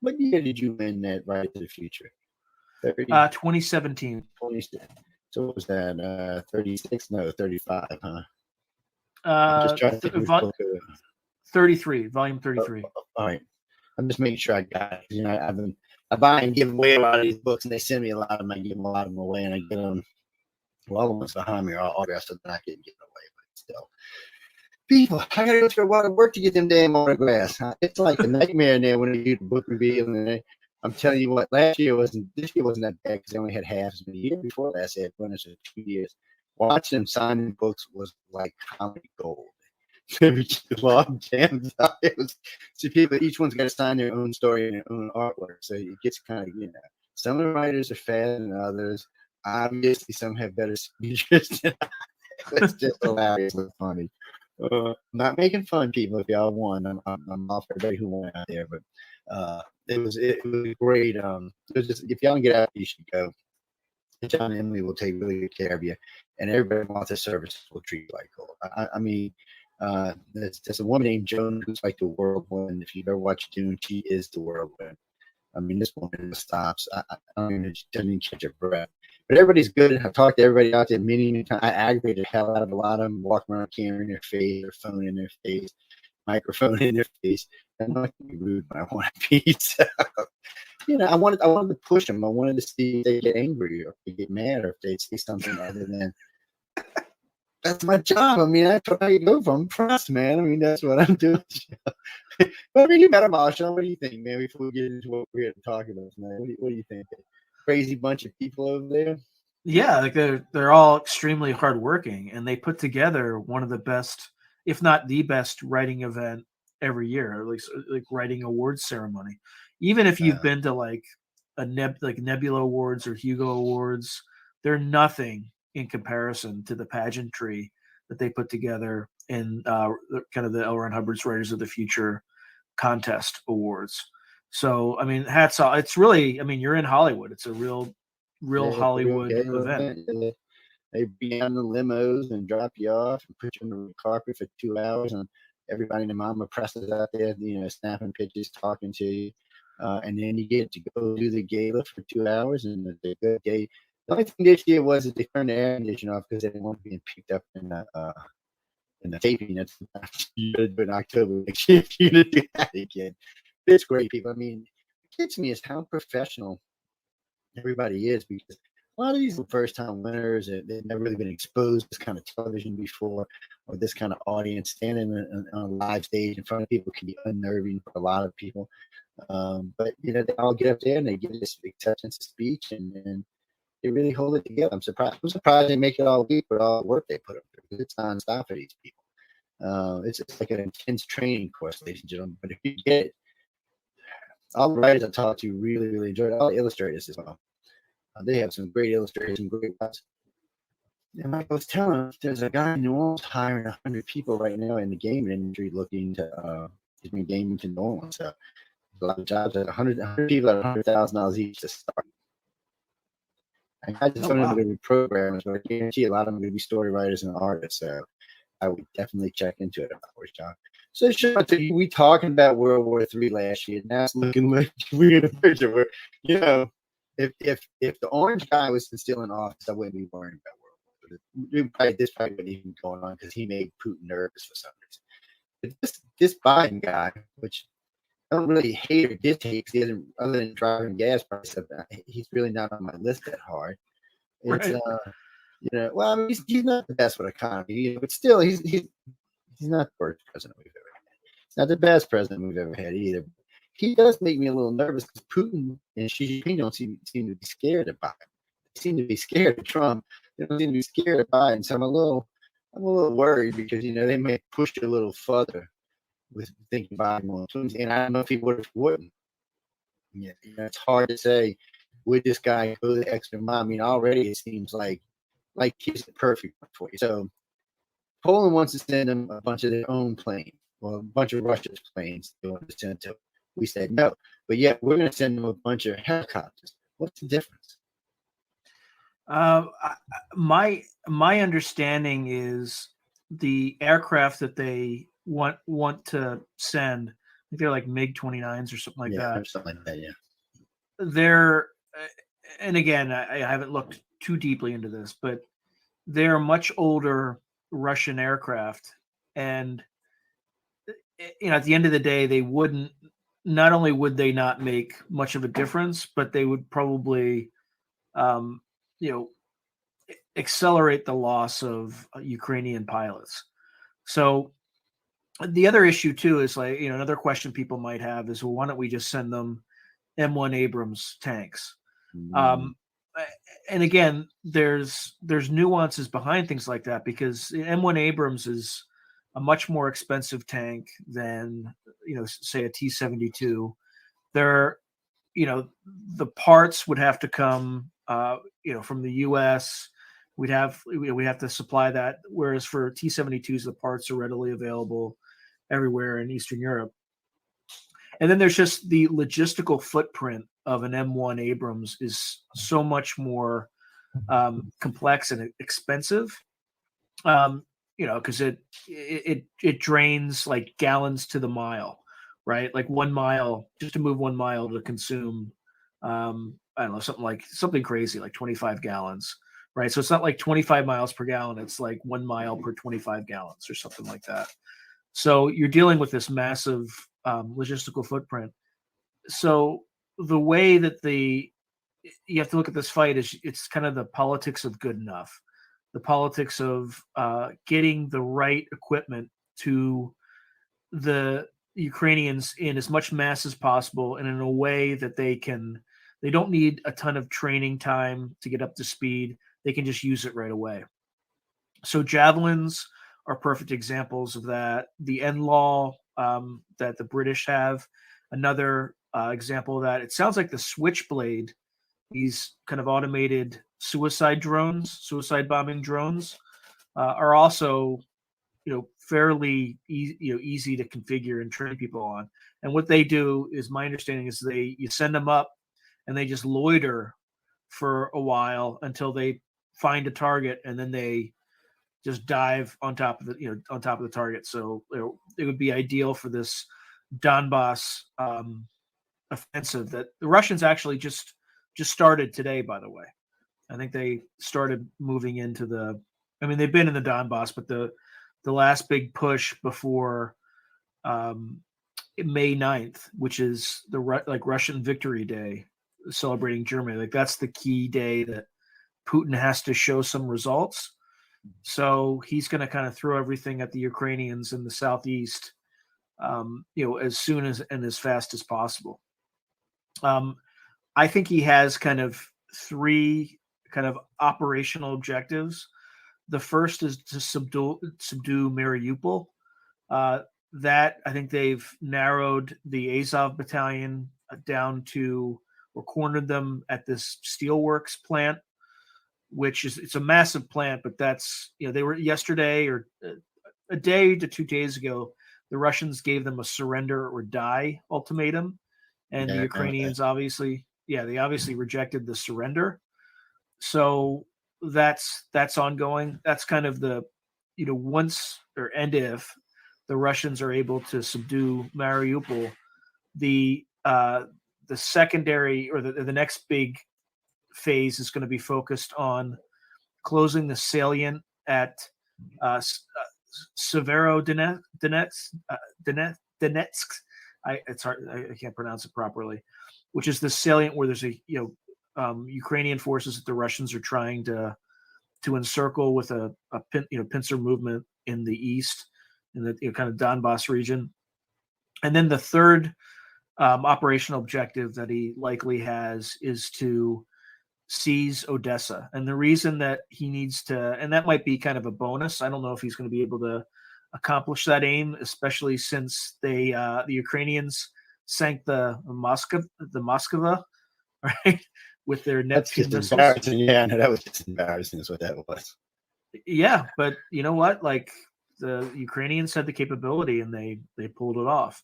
What year did you win that Ride to the Future? 30, 2017. 26. So what was that? 36? No, 35, huh? I'm Uh, just trying to think th- which vol- book it was. 33, volume Oh, 33. all right. I'm just making sure I got it. You know, I buy and give away a lot of these books, and they send me a lot of them. I give a lot of them away, and I get them. Well, the ones behind me are all autographed, so they're not getting given away. But still, people, I gotta go through a lot of work to get them damn autographs. Huh? It's like a nightmare in there when they do the book reveal. And I'm telling you what, this year wasn't that bad because they only had half as many. The year before last, they had winners for 2 years. Watching them signing books was like comedy gold. They were just log jams out. It was, see, people, each one's got to sign their own story and their own artwork. So it gets kind of, some of the writers are faster than others. Obviously, some have better speeches than it's just hilariously funny. Not making fun, people. If y'all won, I'm all for everybody who won out there. But it was great. It was just, if y'all can get out, you should go. John and Emily will take really good care of you, and everybody wants their services will treat you like gold. I mean, there's a woman named Joan who's like the whirlwind. If you've ever watched Dune, she is the whirlwind. I mean, this woman just stops. I don't even, she doesn't even catch her breath. But everybody's good. I've talked to everybody out there many times. I aggravated the hell out of a lot of them, walking around camera in their face, their phone in their face, microphone in their face. I'm not going to be rude, but I want to be. So, I wanted to push them. I wanted to see if they get angry or if they get mad or if they say something other than, that's my job. I mean, that's what I go from press, man. I mean, that's what I'm doing. But I mean, you met him, Sean. What do you think, man? Before we get into what we're here to talk about, man, what do you think? Crazy bunch of people over there. Yeah, like they're all extremely hardworking, and they put together one of the best, if not the best, writing event every year, or at least like writing awards ceremony. Even if you've been to like like Nebula Awards or Hugo Awards, they're nothing in comparison to the pageantry that they put together in kind of the L. Ron Hubbard's Writers of the Future contest awards. So, I mean, hats off. It's really, I mean, you're in Hollywood. It's a real Hollywood event. They be on the limos and drop you off and put you on the carpet for 2 hours, and everybody in the mama presses out there, snapping pictures, talking to you, and then you get to go do the gala for 2 hours, and the good day. The only thing this year was that they turned the air conditioner off because they didn't want being picked up in the taping. That's you gotta do it in October next year. You to do that again. It's great, people. I mean, it gets me is how professional everybody is, because a lot of these are first-time winners. They've never really been exposed to this kind of television before, or this kind of audience. Standing on a live stage in front of people can be unnerving for a lot of people. But they all get up there and they give this acceptance of speech, and they really hold it together. I'm surprised they make it all week with all the work they put up there. It's nonstop for these people. It's like an intense training course, ladies and gentlemen. But if you get it, all the writers I talked to really, really enjoyed it. All the illustrators as well. They have some great illustrators and great guys. And like I was telling, there's a guy in New Orleans hiring 100 people right now in the gaming industry looking to gaming to New Orleans. So a lot of jobs at 100 people at $100,000 each to start. And I just don't know going to be programmers, but I guarantee a lot of them are going to be story writers and artists. So I would definitely check into it if I was John. So Sean, we talking about World War III last year. Now it's looking like we're in a picture where, if the orange guy was still in office, I wouldn't be worrying about World War III. This probably wouldn't even be going on because he made Putin nervous for some reason. But this Biden guy, which I don't really hate or dislike, because he hasn't, other than driving gas prices, he's really not on my list that hard. It's right. well, I mean, he's not the best with economy, but still, he's not the worst president we've ever had. He's not the best president we've ever had either. He does make me a little nervous because Putin and Xi Jinping don't seem to be scared of Biden. They seem to be scared of Trump. They don't seem to be scared of Biden. So I'm a little worried because they may push it a little further with thinking Biden won't. And I don't know if he would or wouldn't. Yeah, it's hard to say. Would this guy go the extra mile? I mean, already it seems like he's the perfect one for you. So Poland wants to send them a bunch of their own planes, well, a bunch of Russia's planes they want to send to. We said no, but yet we're going to send them a bunch of helicopters. What's the difference? My understanding is the aircraft that they want to send think they're like MiG-29s or something like yeah, that. something like that. Yeah. They're, and again, I haven't looked too deeply into this, but they're much older Russian aircraft, and at the end of the day, they wouldn't. Not only would they not make much of a difference, but they would probably, um, you know, accelerate the loss of Ukrainian pilots. So the other issue too is like, another question people might have is, well, why don't we just send them M1 Abrams tanks? Um, and again, there's nuances behind things like that, because M1 Abrams is a much more expensive tank than say a T-72. They're the parts would have to come from the U.S. We have to supply that, whereas for T-72s the parts are readily available everywhere in Eastern Europe. And then there's just the logistical footprint of an M1 Abrams is so much more complex and expensive. Because it drains like gallons to the mile, right? Like 1 mile, just to move 1 mile to consume, I don't know, something crazy like 25 gallons, right? So it's not like 25 miles per gallon; it's like 1 mile per 25 gallons or something like that. So you're dealing with this massive logistical footprint. So the way that you have to look at this fight is it's kind of the politics of good enough, the politics of getting the right equipment to the Ukrainians in as much mass as possible and in a way that they don't need a ton of training time to get up to speed. They can just use it right away. So javelins are perfect examples of that. The NLAW that the British have, another example of that. It sounds like the Switchblade, these kind of automated suicide bombing drones, are also fairly easy to configure and train people on. And what they do is, my understanding is, you send them up and they just loiter for a while until they find a target, and then they just dive on top of the target. So it would be ideal for this Donbass offensive that the Russians actually just started today, by the way. I think they started moving into they've been in the Donbass, but the last big push before May 9th, which is the Russian Victory Day, celebrating Germany. Like, that's the key day that Putin has to show some results. So he's going to kind of throw everything at the Ukrainians in the southeast, as soon as and as fast as possible. I think he has kind of 3 kind of operational objectives. The first is to subdue Mariupol. That, I think they've narrowed the Azov battalion down to, or cornered them at this steelworks plant, which it's a massive plant, but that's, they were yesterday, or a day to 2 days ago, the Russians gave them a surrender or die ultimatum, and the Ukrainians obviously rejected the surrender. So that's ongoing. That's kind of the, once and if the Russians are able to subdue Mariupol, the secondary, or the next big phase is going to be focused on closing the salient at Severodonetsk. It's hard. I can't pronounce it properly. Which is the salient where there's Ukrainian forces that the Russians are trying to encircle with a pincer movement in the east, in the kind of Donbass region. And then the third operational objective that he likely has is to seize Odessa. And the reason that he needs to, and that might be kind of a bonus, I don't know if he's going to be able to accomplish that aim, especially since the Ukrainians sank the Moskva, right, with their Neptune missiles. Embarrassing. Yeah, no, that was just embarrassing, is what that was. Yeah, but you know what? Like, the Ukrainians had the capability, and they pulled it off.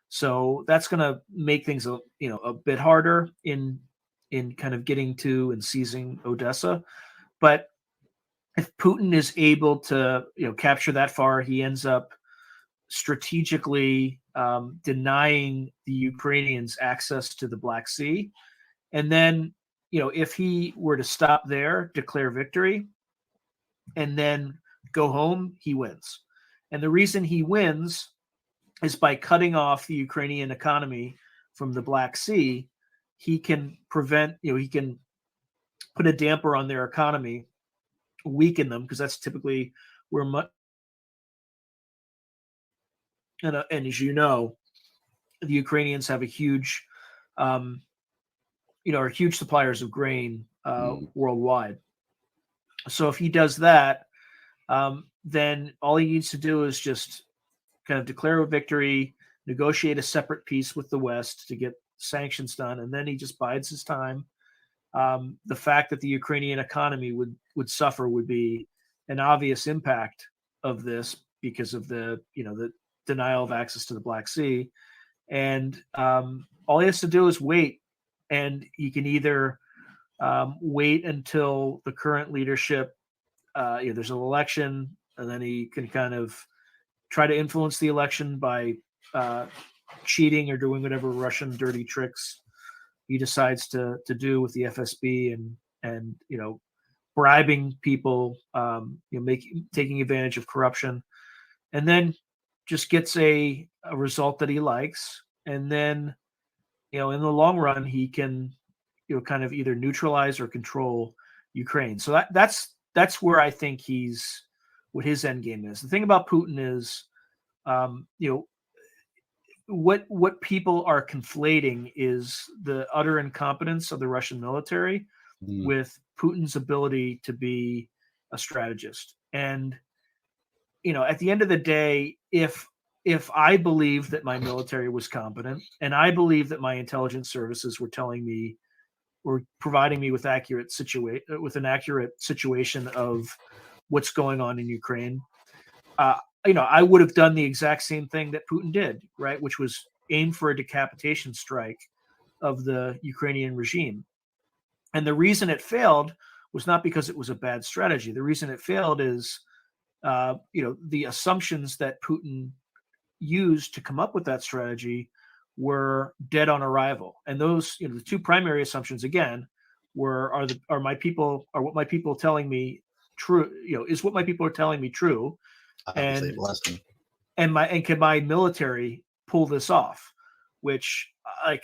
So that's going to make things a bit harder in kind of getting to and seizing Odessa. But if Putin is able to capture that far, he ends up strategically denying the Ukrainians access to the Black Sea. And then, if he were to stop there, declare victory, and then go home, he wins. And the reason he wins is by cutting off the Ukrainian economy from the Black Sea, he can prevent, he can put a damper on their economy, weaken them, because that's typically where and as you know, the Ukrainians have a huge, are huge suppliers of grain worldwide. So if he does that, then all he needs to do is just kind of declare a victory, negotiate a separate peace with the West to get sanctions done, and then he just bides his time. The fact that the Ukrainian economy would suffer would be an obvious impact of this because of the denial of access to the Black Sea, and all he has to do is wait, and he can either wait until the current leadership, there's an election, and then he can kind of try to influence the election by cheating or doing whatever Russian dirty tricks he decides to do with the FSB and bribing people, taking advantage of corruption, and then just gets a result that he likes, and then in the long run he can kind of either neutralize or control Ukraine. So that's where I think what his end game is. The thing about Putin is, what people are conflating is the utter incompetence of the Russian military with Putin's ability to be a strategist. And at the end of the day, if I believe that my military was competent, and I believe that my intelligence services were providing me with an accurate situation of what's going on in Ukraine, I would have done the exact same thing that Putin did, right? Which was aim for a decapitation strike of the Ukrainian regime. And the reason it failed was not because it was a bad strategy. The reason it failed is, the assumptions that Putin used to come up with that strategy were dead on arrival. And those, the two primary assumptions again were, are my people telling me true? Is what my people are telling me true? And can my military pull this off? Which, I've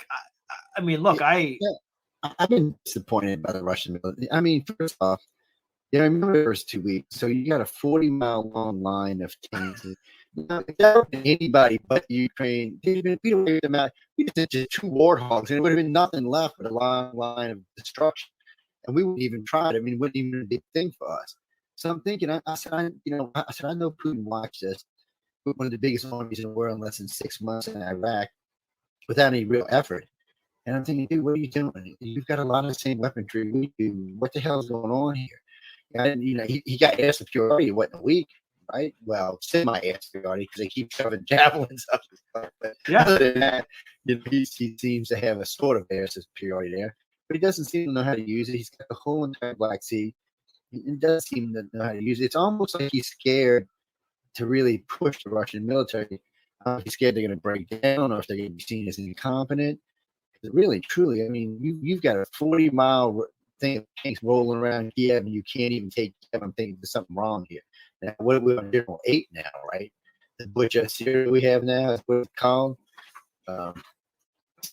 been disappointed by the Russian military. I mean, first off, I remember the first 2 weeks. So you got a 40-mile long line of tanks. Now, if that would have been anybody but Ukraine, we'd have them out. We just did just 2 warthogs, and it would have been nothing left but a long line of destruction. And we wouldn't even try it. I mean, it wouldn't even be a big thing for us. So I'm thinking, I said, I know Putin watched this, one of the biggest armies in the world in less than 6 months in Iraq without any real effort. And I'm thinking, dude, what are you doing? You've got a lot of the same weaponry we do. What the hell is going on here? And, he got air superiority, a week, right? Well, semi-air superiority because they keep shoving javelins up his butt. But other than that, he seems to have a sort of air superiority there. But he doesn't seem to know how to use it. He's got the whole entire Black Sea. He does seem to know how to use it. It's almost like he's scared to really push the Russian military. He's scared they're going to break down or if they're going to be seen as incompetent. Really, truly, I mean, you've got a 40-mile thing of tanks rolling around Kiev, and you can't even take Kiev. I'm thinking there's something wrong here. Now, we're on General 8 now, right? The Butcher series we have now is what it's called. We're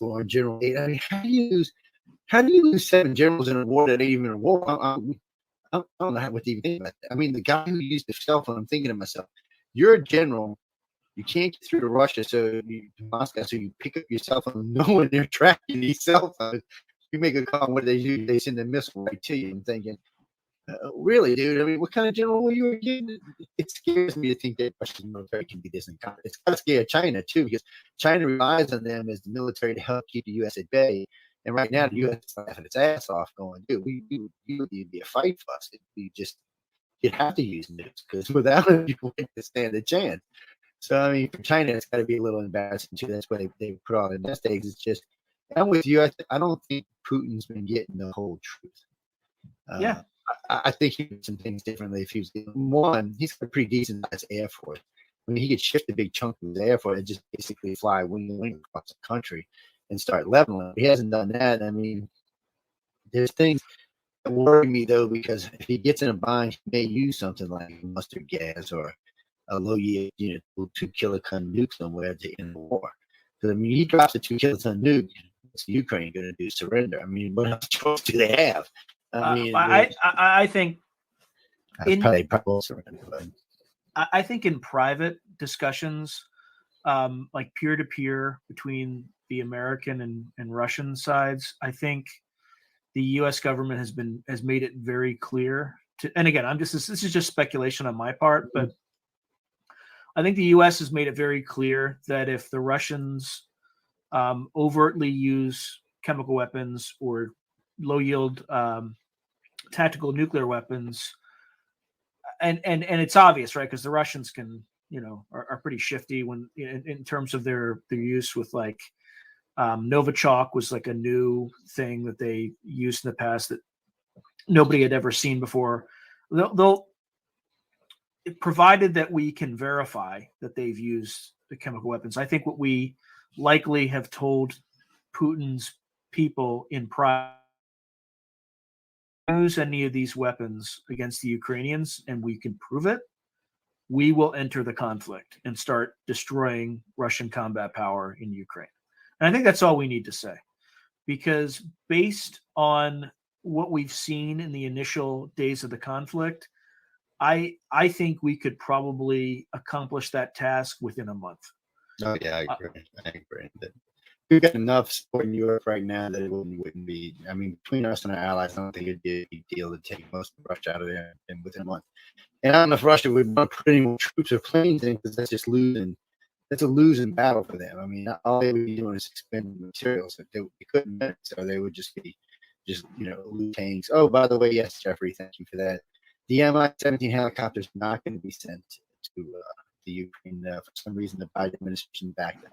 on General 8. I mean, how do you lose 7 generals in a war that ain't even a war? I don't know what to even think about that. I mean, the guy who used the cell phone, I'm thinking to myself, you're a general. You can't get through to Russia, to Moscow, so you pick up your cell phone knowing they're tracking these cell phones. You make a call, what do? They send a missile right to you. I'm thinking, really, dude? I mean, what kind of general were you again? It scares me to think that Russian military can be this incompetent. It's got to scare China, too, because China relies on them as the military to help keep the U.S. at bay. And right now, the U.S. is laughing its ass off going, dude, you'd be a fight for us. You'd have to use nukes, because without it, you wouldn't stand a chance. So, I mean, for China, it's got to be a little embarrassing, too. That's why they put all the nest eggs. It's just, I'm with you. I don't think Putin's been getting the whole truth. I think he did some things differently. If he was one, he's got a pretty decent sized Air Force. I mean, he could shift a big chunk of his air force and just basically fly wing to wing across the country and start leveling. He hasn't done that. I mean, there's things that worry me though, because if he gets in a bind, he may use something like mustard gas or a low yield, 2 kiloton nuke somewhere to end the war. Because I mean, he drops a 2 kiloton nuke. What's Ukraine going to do? Surrender? I mean, what else choice do they have? I mean, I think probably surrender. But I think in private discussions, like peer to peer between the American and Russian sides, I think the U.S. government has made it very clear to. And again, this is just speculation on my part, but I think the U.S. has made it very clear that if the Russians overtly use chemical weapons or low yield tactical nuclear weapons, and it's obvious, right? Because the Russians can, are pretty shifty when in terms of their use with like Novichok was like a new thing that they used in the past that nobody had ever seen before. They'll provided that we can verify that they've used the chemical weapons. I think what we likely have told Putin's people in private, use any of these weapons against the Ukrainians and we can prove it, we will enter the conflict and start destroying Russian combat power in Ukraine. And I think that's all we need to say, because based on what we've seen in the initial days of the conflict, I think we could probably accomplish that task within a month. Oh yeah, I agree. We've got enough support in Europe right now that it wouldn't be. I mean, between us and our allies, I don't think it'd be a big deal to take most of Russia out of there within a month. And I don't know if Russia would want to put any more troops or planes in, because that's just losing. That's a losing battle for them. I mean, all they would be doing is expending materials that they couldn't make, so they would just be loot tanks. Oh, by the way, yes, Jeffrey, thank you for that. The Mi-17 helicopter is not going to be sent to the Ukraine for some reason. The Biden administration backed that.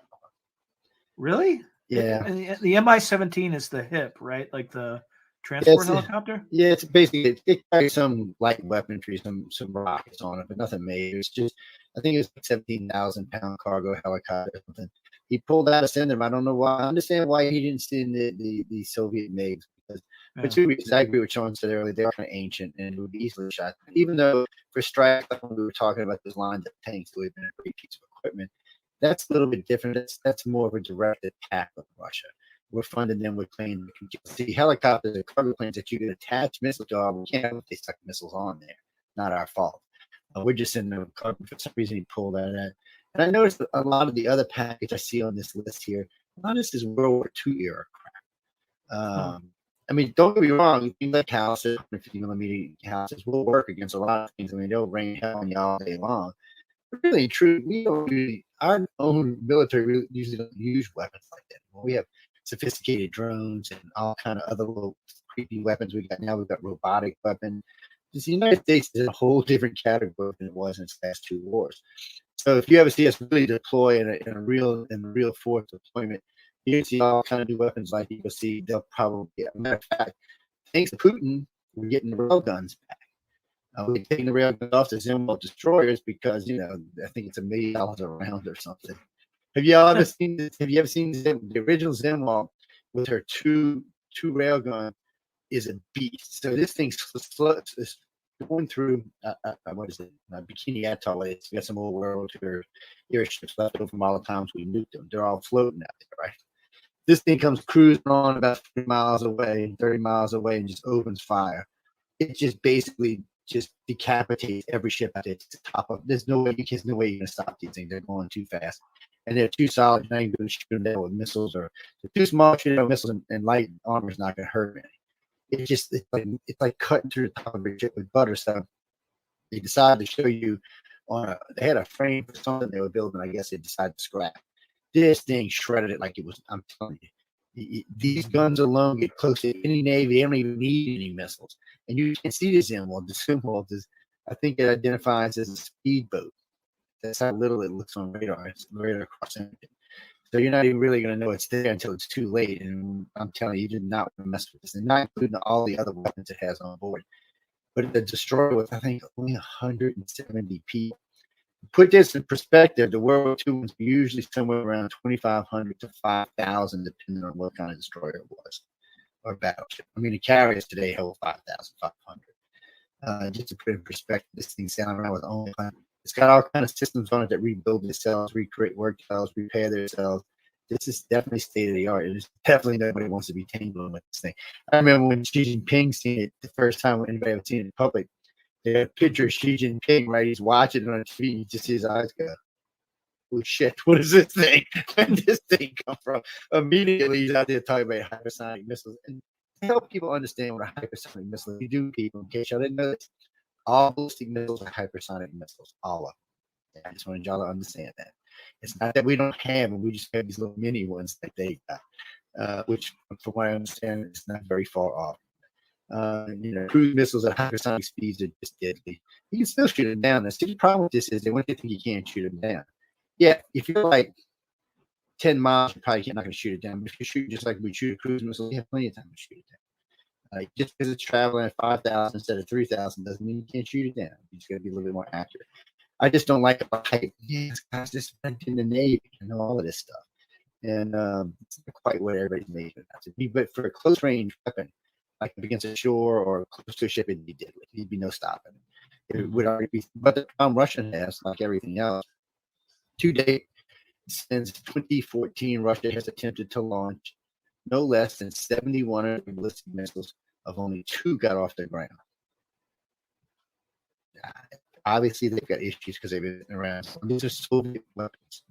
Really? Yeah. The Mi-17 is the HIP, right? Like the transport helicopter? Yeah, it's basically it carries some light weaponry, some rockets on it, but nothing major. It's just, I think it was like 17,000-pound cargo helicopter or something. He pulled out a send them. I don't know why. I understand why he didn't send the Soviet MiGs, because for 2 reasons. I agree with Sean said earlier, they're kind of ancient and it would be easily shot. Even though for strikes, like when we were talking about those lines of tanks, would have been a great piece of equipment. That's a little bit different. That's more of a direct attack on Russia. We're funding them with planes that can see helicopters and cargo planes that you can attach missiles to. We can't have if they stuck missiles on there. Not our fault. We're just sending them cargo. For some reason, he pulled that out. And I noticed a lot of the other package I see on this list here, a lot of this is World War II era crap. I mean, don't get me wrong, things like houses, 150 millimeter houses will work against a lot of things. I mean, they'll rain hell on you all day long. But really, true, we don't really, our own military really usually don't use weapons like that. Well, we have sophisticated drones and all kind of other little creepy weapons we got now. We've got robotic weapons. The United States is a whole different category than it was in its last two wars. So if you ever see us really deploy in a real force deployment, you can see all kind of new weapons like you will see. They'll probably, as a matter of fact, thanks to Putin, we're getting the railguns back. We're taking the railguns off the Zimwalt destroyers because I think it's $1 million a round or something. Have you ever seen this? Have you ever seen the original Zimwalt with her two railgun is a beast. So this thing's going through what is it? Bikini Atoll. It's got some old World War II airships left over from all the times we nuked them. They're all floating out there, right? This thing comes cruising on about 30 miles away, and just opens fire. It just basically just decapitates every ship out there. It's the top of. There's no way you're going to stop these things. They're going too fast, and they're too solid. You're not even going to shoot them down with missiles, or they're too small. Shooting missiles and light armor is not going to hurt any. It's like cutting through the top of a ship with butter. So they decided to show you they had a frame for something they were building. I guess they decided to scrap. This thing shredded it like it was. I'm telling you, these guns alone get close to any navy. They don't even need any missiles, and you can see the Zimwalt. The Zimwalt is, I think, it identifies as a speedboat. That's how little it looks on radar. It's radar crossing. So you're not even really going to know it's there until it's too late. And I'm telling you, you did not want to mess with this, and not including all the other weapons it has on board. But the destroyer was, I think, only 170 people. Put this in perspective, the World War II was usually somewhere around 2,500 to 5,000, depending on what kind of destroyer it was or battleship. I mean, the carriers today hold 5,500. Just to put it in perspective, this thing sailing around with only, it's got all kind of systems on it that rebuild themselves, recreate work cells, repair themselves. This is definitely state of the art. It is definitely nobody wants to be tangling with this thing. I remember when Xi Jinping seen it the first time when anybody ever seen it in public. They had a picture of Xi Jinping, right? He's watching it on TV. You just see his eyes go, "Oh shit, what is this thing? Where did this thing come from?" Immediately, he's out there talking about hypersonic missiles. And to help people understand what a hypersonic missile is, you do, people, in case y'all didn't know this, all ballistic missiles are hypersonic missiles, all of them. I just wanted y'all to understand that. It's not that we don't have them, we just have these little mini ones that they got, which, from what I understand, is not very far off. Cruise missiles at hypersonic speeds are just deadly. You can still shoot them down. The problem with this is they want you to think you can't shoot them down. Yeah, if you're like 10 miles, you're probably not going to shoot it down. But if you shoot just like we shoot a cruise missile, you have plenty of time to shoot it down. Just because it's traveling at 5,000 instead of 3,000 doesn't mean you can't shoot it down. You just got to be a little bit more accurate. I just don't like the hype. Yes, guys, just went in the Navy and all of this stuff. And it's not quite what everybody's made it out to be. But for a close range weapon, like against a shore or close to a ship, it'd be deadly. There'd be no stopping it. It would already be. But the problem Russia has, like everything else, to date, since 2014, Russia has attempted to launch no less than 71 ballistic missiles. Of only 2 got off the ground. Obviously, they've got issues because they've been around. These are Soviet weapons.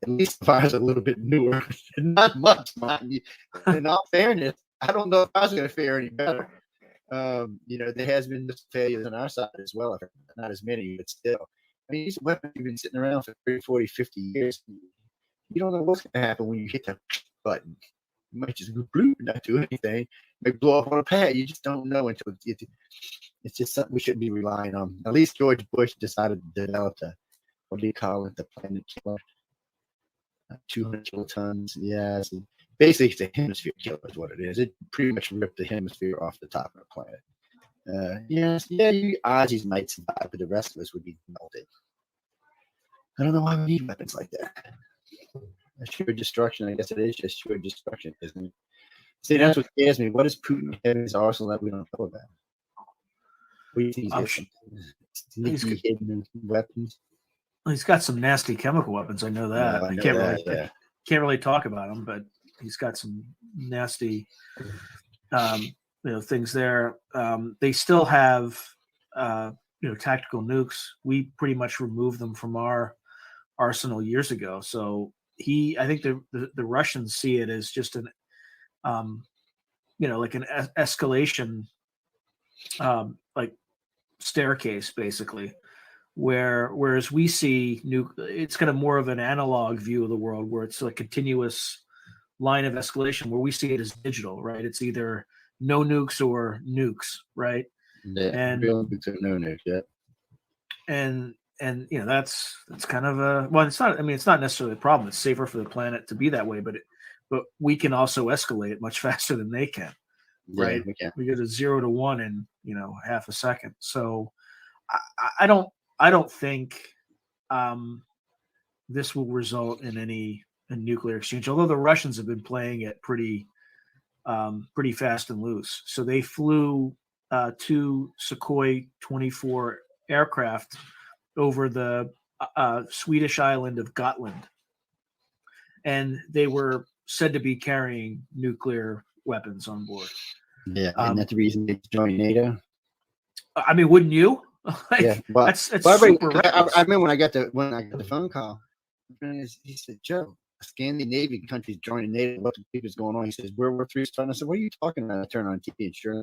At least ours are a little bit newer. Not much, mind you. In all fairness, I don't know if I was going to fare any better. There has been failures on our side as well. Not as many, but still. I mean, these weapons have been sitting around for 30, 40, 50 years. You don't know what's going to happen when you hit the button. You might just go bloop, not do anything. Maybe blow up on a pad. You just don't know until it's just something we shouldn't be relying on. At least George Bush decided to develop what do you call it? The planet killer. 200 kilotons. Yeah. Basically, it's a hemisphere killer is what it is. It pretty much ripped the hemisphere off the top of the planet. You Aussies might survive, but the rest of us would be melted. I don't know why we need weapons like that. Sheer destruction. I guess it is just sheer destruction, isn't it? See, that's what scares me. What does Putin have in his arsenal that we don't know about? What do you think he's hidden weapons? He's got some nasty chemical weapons. I know that. I can't really talk about them, but he's got some nasty, things there. They still have, tactical nukes. We pretty much removed them from our arsenal years ago. So I think the Russians see it as just an, like an escalation, like staircase, basically. Whereas we see it's kind of more of an analog view of the world, where it's a continuous line of escalation, where we see it as digital, right? It's either no nukes or nukes, right? Yeah, and real nukes or no nukes, yeah. And that's kind of it's not. I mean, it's not necessarily a problem. It's safer for the planet to be that way, but we can also escalate it much faster than they can, right? Yeah, we go to 0 to 1 in half a second. So I don't think this will result in any nuclear exchange, although the Russians have been playing it pretty fast and loose. So they flew 2 Sukhoi 24 aircraft over the Swedish island of Gotland, and they were said to be carrying nuclear weapons on board. Yeah, and that's the reason they joined NATO. I mean, wouldn't you? Well, that's super reckless. I remember when I got the phone call, he said, "Joe, Scandinavian countries joining NATO. What the fuck is going on?" He says, "World War III starting." I said, "What are you talking about?" I turn on TV and sure,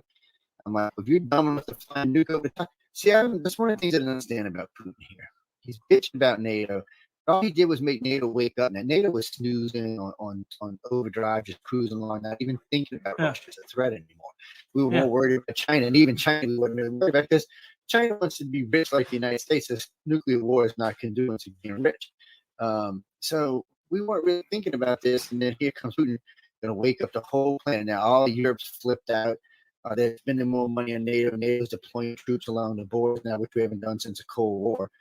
I'm like, "If you're dumb enough to fly a nuke over the top." See, that's one of the things I don't understand about Putin here. He's bitching about NATO. All he did was make NATO wake up. Now, NATO was snoozing on overdrive, just cruising along, not even thinking about Russia as a threat anymore. We were more worried about China, and even China we weren't really worried about, because China wants to be rich like the United States. This nuclear war is not conducive to being rich. So we weren't really thinking about this, and then here comes Putin, going to wake up the whole planet. Now, all of Europe's flipped out. They're spending more money on NATO. NATO's deploying troops along the borders now, which we haven't done since the Cold War.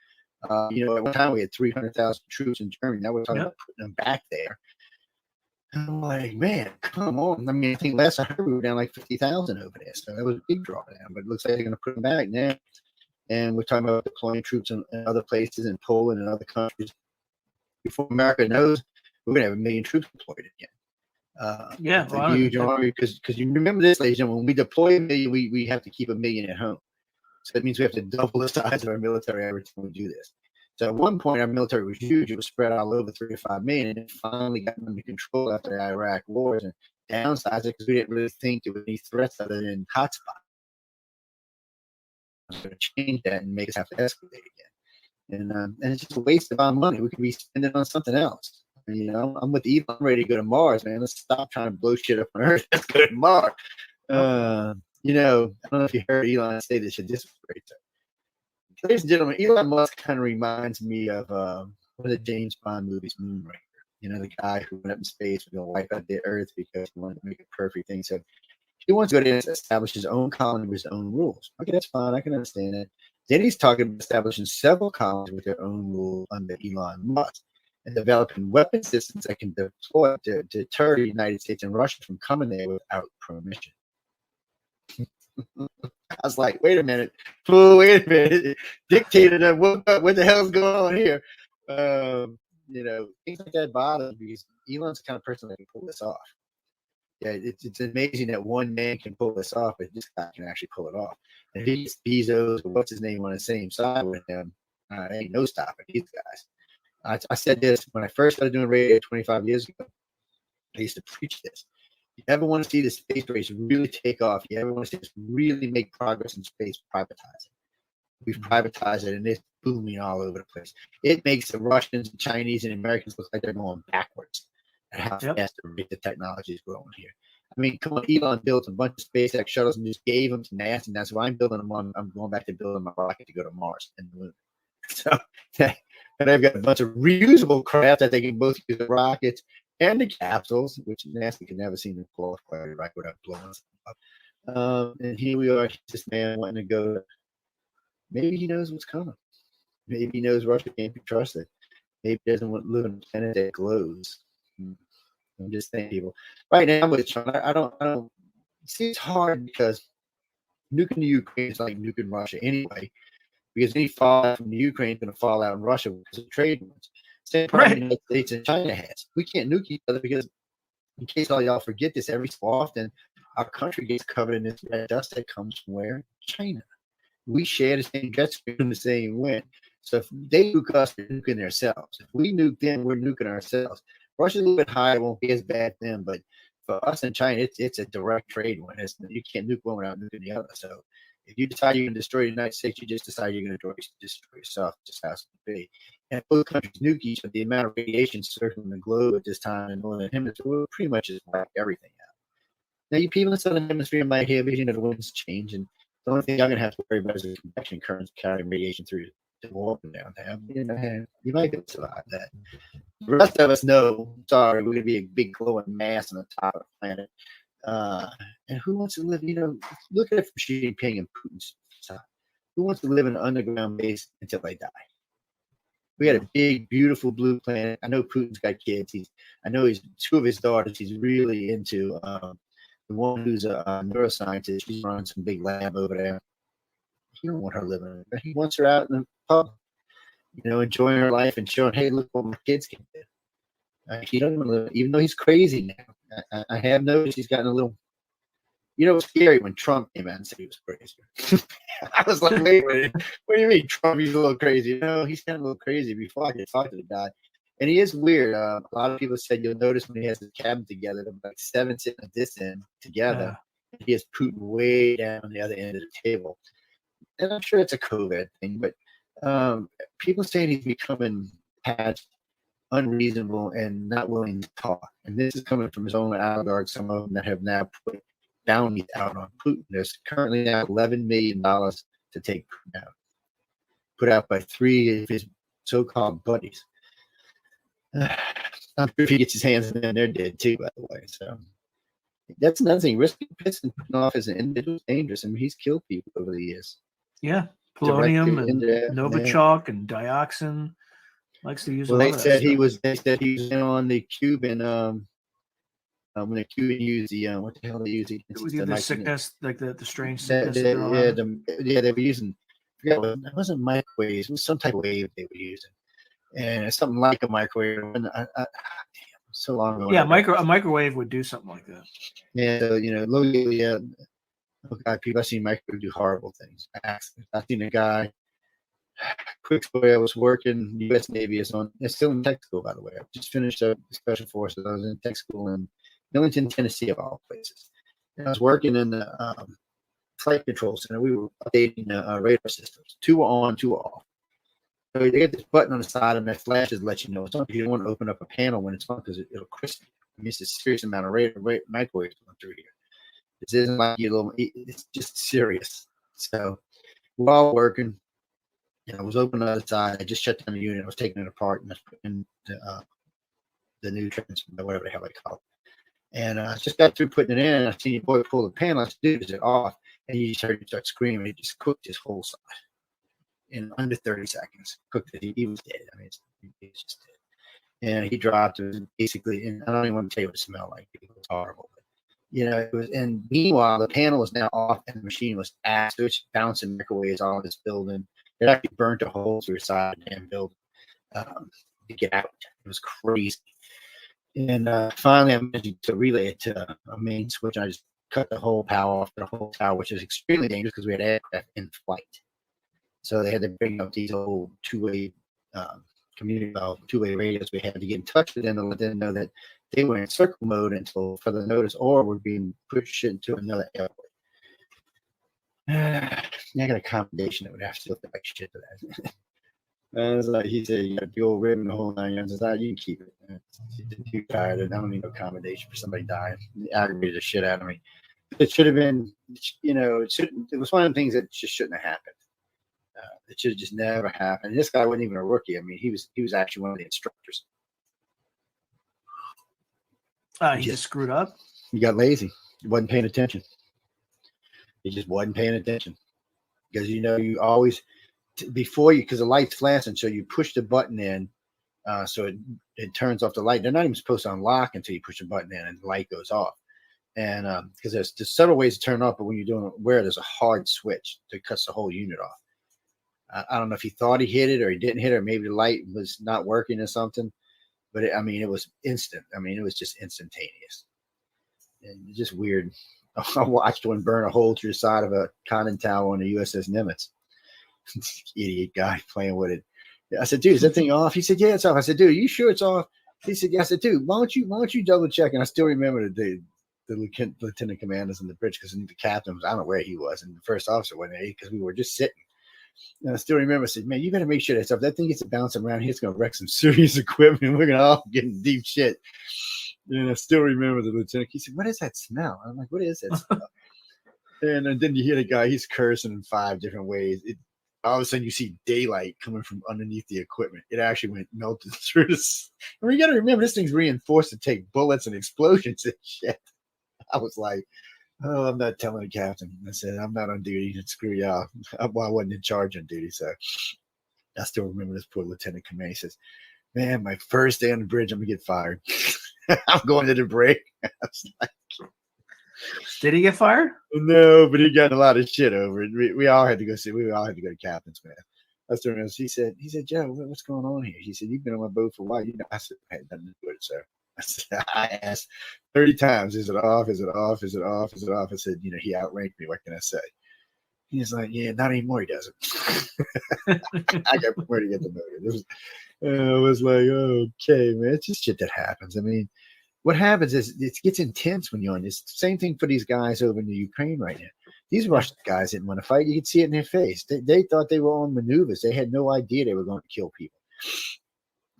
At one time we had 300,000 troops in Germany. Now we're talking about putting them back there. And I'm like, man, come on. I mean, I think last I heard we were down like 50,000 over there. So that was a big drawdown. But it looks like they're going to put them back now. And we're talking about deploying troops in other places, in Poland and other countries. Before America knows, we're going to have 1 million troops deployed again. It's a huge army because you remember this, ladies and gentlemen, when we deploy 1 million, we have to keep 1 million at home. So that means we have to double the size of our military every time we do this. So at one point, our military was huge. It was spread all over 3 to 5 million, and it finally got under control after the Iraq wars and downsized it because we didn't really think there were any threats other than hotspots. We're going to change that and make us have to escalate again. And it's just a waste of our money. We could be spending on something else. I'm with Elon. I'm ready to go to Mars, man. Let's stop trying to blow shit up on Earth. Let's go to Mars. I don't know if you heard Elon say this. This was great. Ladies and gentlemen, Elon Musk kind of reminds me of one of the James Bond movies, Moonraker. The guy who went up in space was going to wipe out the Earth because he wanted to make a perfect thing. So he wants to go there and establish his own colony with his own rules. Okay, that's fine. I can understand that. Then he's talking about establishing several colonies with their own rules under Elon Musk and developing weapon systems that can deploy to deter the United States and Russia from coming there without permission. I was like, wait a minute. Dictator, what the hell's going on here? Things like that bother me because Elon's the kind of person that can pull this off. Yeah, it's amazing that one man can pull this off, but this guy can actually pull it off. And if he gets Bezos or what's his name on the same side with him, ain't no stopping these guys. I said this when I first started doing radio 25 years ago. I used to preach this. You ever want to see the space race really take off? You ever want to see us really make progress in space? Privatize it. We've privatized it, and it's booming all over the place. It makes the Russians, the Chinese, and Americans look like they're going backwards at how fast the technology is growing here. I mean, come on, Elon built a bunch of SpaceX shuttles and just gave them to NASA, and that's why I'm building them on. I'm going back to building my rocket to go to Mars and the moon. So, and I've got a bunch of reusable craft that they can both use the rockets and the capsules, which NASA can never seem to qualify right without blowing up. And here we are, this man wanting to go. Maybe he knows what's coming. Maybe he knows Russia can't be trusted. Maybe he doesn't want to live on a planet that glows. I'm just saying, people. Right now, with China, I don't see it's hard because nuking the Ukraine is like nuking Russia anyway. Because any fallout from the Ukraine is going to fall out in Russia because of trade wars. Same problem the United States and China has. We can't nuke each other because, in case all y'all forget this, every so often our country gets covered in this red dust that comes from where? China. We share the same jet stream and the same wind. So if they nuke us, they're nuking themselves. If we nuke them, we're nuking ourselves. Russia's a little bit higher, won't be as bad to them, but for us and China, it's a direct trade one. You can't nuke one without nuking the other. So if you decide you're going to destroy the United States, you just decide you're going to destroy yourself. It just has to be. And if both countries nuke each other, the amount of radiation circling the globe at this time in the northern hemisphere will pretty much just wipe everything out. Now, you people in the southern hemisphere might have vision of the winds change, and the only thing y'all going to have to worry about is the convection currents carrying radiation through the wall up and down there. You might be able to survive that. The rest of us know, sorry, we're going to be a big glowing mass on the top of the planet. And who wants to live, look at it from Xi Jinping and Putin's side. Who wants to live in an underground base until they die? We had a big, beautiful blue planet. I know Putin's got kids. I know two of his daughters he's really into. The one who's a neuroscientist, she's running some big lab over there. He don't want her living there. He wants her out in the pub, enjoying her life and showing, hey, look what my kids can do. He doesn't want to live, even though he's crazy now. I have noticed he's gotten a little, it was scary when Trump came out and said he was crazy. I was like, wait a minute, what do you mean Trump, he's a little crazy? No, he's kind of a little crazy before I could talk to the guy. And he is weird. A lot of people said you'll notice when he has his cabinet together, they're like 7 sitting at this end together. Yeah. He has Putin way down on the other end of the table. And I'm sure it's a COVID thing, but people saying he's becoming patched, unreasonable, and not willing to talk. And this is coming from his own oligarchs, some of them that have now put bounties out on Putin. There's currently now $11 million to take Putin out, put out by 3 of his so-called buddies. I'm sure if he gets his hands in there, they're dead too, by the way. So that's another thing. Risking pissing Putin off as an individual is dangerous. I mean, he's killed people over the years. Yeah. polonium and into that. Novichok and dioxin. Likes to use Well, a lot they of that said he stuff. was. They said he was in on the Cuban. When the Cuban used the what the hell they use against With the the nitrogen- sickness, like the strange that, sickness that they're all having. they were using. I forget what, it wasn't microwaves. It was some type of wave they were using, and it's something like a microwave. And damn, so long ago. Yeah, a microwave would do something like that. Yeah, so, locally, oh God, people I've seen microwave do horrible things. I've seen a guy. Quick story: I was working. The U.S. Navy is on. It's still in tech school, by the way. I just finished up special forces. I was in tech school in Millington, Tennessee, of all places. And I was working in the flight control center. We were updating radar systems. 2 were on, 2 were off. So they get this button on the side, and that flashes let you know it's on. You don't want to open up a panel when it's on because it'll crisp you. I mean, it's a serious amount of microwaves going through here. This isn't like you little. It's just serious. So while working, I was open the other side. I just shut down the unit. I was taking it apart and putting the new transmitter, whatever the hell they call it. And I just got through putting it in, and I seen your boy pull the panel. I said, "Dude, is it off?" And you just heard him start screaming. It just cooked his whole side in under 30 seconds. Cooked it. He was dead. I mean, he was just dead. And he dropped. It was basically, and I don't even want to tell you what it smelled like. It was horrible. It was. And meanwhile, the panel was now off, and the machine was ass. It was bouncing microwaves all in this building. It actually burnt a hole through the side of the damn building to get out. It was crazy. And finally, I managed to relay it to a main switch. I just cut the whole power off the whole tower, which is extremely dangerous because we had aircraft in flight. So they had to bring up these old two-way two-way radios. We had to get in touch with them and let them know that they were in circle mode until further notice, or were being pushed into another airport. I got a accommodation that would have to look like shit to that. And it's like he said, you got the old rib and the whole 9 yards. I said, you can keep it. He's too tired. I don't need no accommodation for somebody dying. It aggravated the shit out of me. It should have been, it was one of the things that just shouldn't have happened. It should have just never happened. And this guy wasn't even a rookie. I mean, he was actually one of the instructors. He just screwed up. He got lazy. He wasn't paying attention. He just wasn't paying attention because you always before you because the light's flashing, so you push the button in, so it turns off the light. They're not even supposed to unlock until you push the button in and the light goes off. And because there's several ways to turn off, but when you're doing it where there's a hard switch that cuts the whole unit off. I don't know if he thought he hit it or he didn't hit it, or maybe the light was not working or something. But it was instant. I mean, it was just instantaneous. And just weird. I watched one burn a hole through the side of a conning tower on the USS Nimitz. Idiot guy playing with it. I said, "Dude, is that thing off?" He said, "Yeah, it's off." I said, "Dude, are you sure it's off?" He said, "Yeah." I said, "Dude, why don't you double check?" And I still remember the lieutenant commanders in the bridge because the captain was, I don't know where he was, and the first officer wasn't there because we were just sitting. And I still remember, I said, "Man, you got to make sure that stuff. That thing gets to bouncing around here. It's going to wreck some serious equipment. We're going to all get in deep shit." And I still remember the lieutenant. He said, "What is that smell?" I'm like, "What is that smell?" And then you hear the guy. He's cursing in 5 different ways. All of a sudden, you see daylight coming from underneath the equipment. It actually went melted through this. I mean, you got to remember, this thing's reinforced to take bullets and explosions and shit. I was like, "Oh, I'm not telling the captain." I said, "I'm not on duty. Screw y'all." Well, I wasn't in charge on duty, so I still remember this poor lieutenant commander. He says, "Man, my first day on the bridge, I'm gonna get fired." I'm going to the break. I was like, did he get fired? No, but he got a lot of shit over it. We all had to go see. We all had to go to captain's, man. I still remember. He said, "Joe, what's going on here?" He said, "You've been on my boat for a while." I said, "I had nothing to do with it, sir." I said, "I asked 30 times, is it off? Is it off? Is it off? Is it off?" I said, he outranked me. What can I say? He's like, "Yeah, not anymore. He doesn't." I got promoted to get the motor. I was like, "Okay, man, it's just shit that happens." I mean, what happens is it gets intense when you're on this. Same thing for these guys over in the Ukraine right now. These Russian guys didn't want to fight. You could see it in their face. They thought they were on maneuvers. They had no idea they were going to kill people.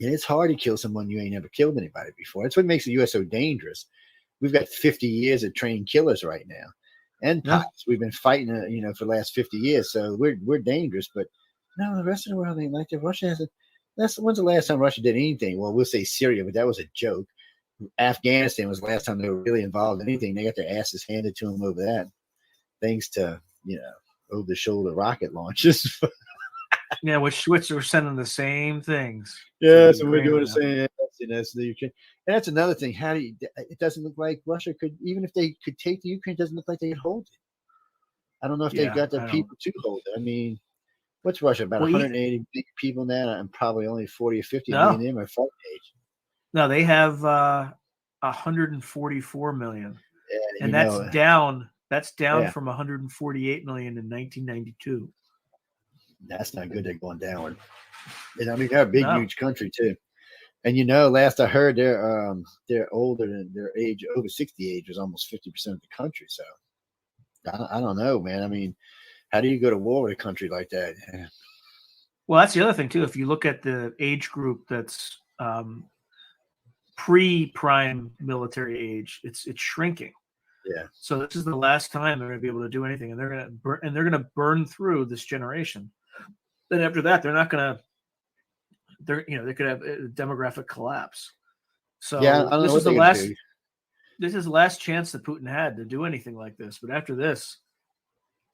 And it's hard to kill someone you ain't never killed anybody before. That's what makes the U.S. so dangerous. We've got 50 years of trained killers right now, and pilots. We've been fighting, for the last 50 years. So we're dangerous. But no, the rest of the world ain't like that. Russia hasn't. When's the last time Russia did anything? Well, we'll say Syria, but that was a joke. Afghanistan was the last time they were really involved in anything. They got their asses handed to them over that. Thanks to, over-the-shoulder rocket launches. Yeah, which are sending the same things. Yeah, to so we're Ukraine doing right the now. same. That's the Ukraine. And that's another thing. How do you? It doesn't look like Russia could, even if they could take the Ukraine, it doesn't look like they could hold it. I don't know if they've Yeah, got the I don't. people to hold it. I mean, what's Russia? About Well, 180 million people now, and probably only 40 or 50 No. million of them are front page. No, they have 144 million, Yeah, and that's down. That's down Yeah. from 148 million in 1992. That's not good. They're going downward. And I mean, they're a big, No. huge country too. And last I heard, they're older than their age. Over 60 age was almost 50% of the country. So I don't know, man. I mean, how do you go to war with a country like that? Well, that's the other thing too. If you look at the age group that's pre-prime military age, it's shrinking. Yeah. So this is the last time they're going to be able to do anything, and they're going to burn through this generation. Then after that, they're not going to. They could have a demographic collapse. So Yeah, I don't know this what is the they're gonna last. do. This is the last chance that Putin had to do anything like this. But after this,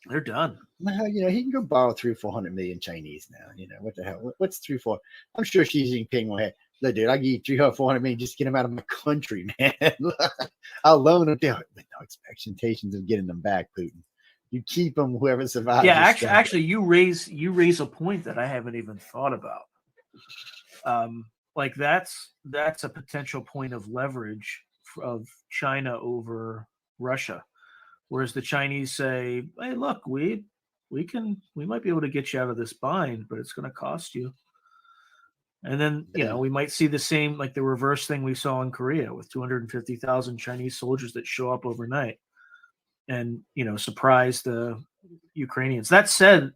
they're done. Well, he can go borrow 300-400 million Chinese now. What the hell? What's 3-4? I'm sure Xi Jinping will have. Look, dude, I give you 300-400 million just to get them out of my country, man. I'll loan them with no expectations of getting them back, Putin. You keep them, whoever survives. Yeah, actually, you raise a point that I haven't even thought about. Like that's a potential point of leverage of China over Russia, whereas the Chinese say, "Hey, look, we might be able to get you out of this bind, but it's going to cost you." And then we might see the same, like the reverse thing we saw in Korea with 250,000 Chinese soldiers that show up overnight and surprise the Ukrainians. That said,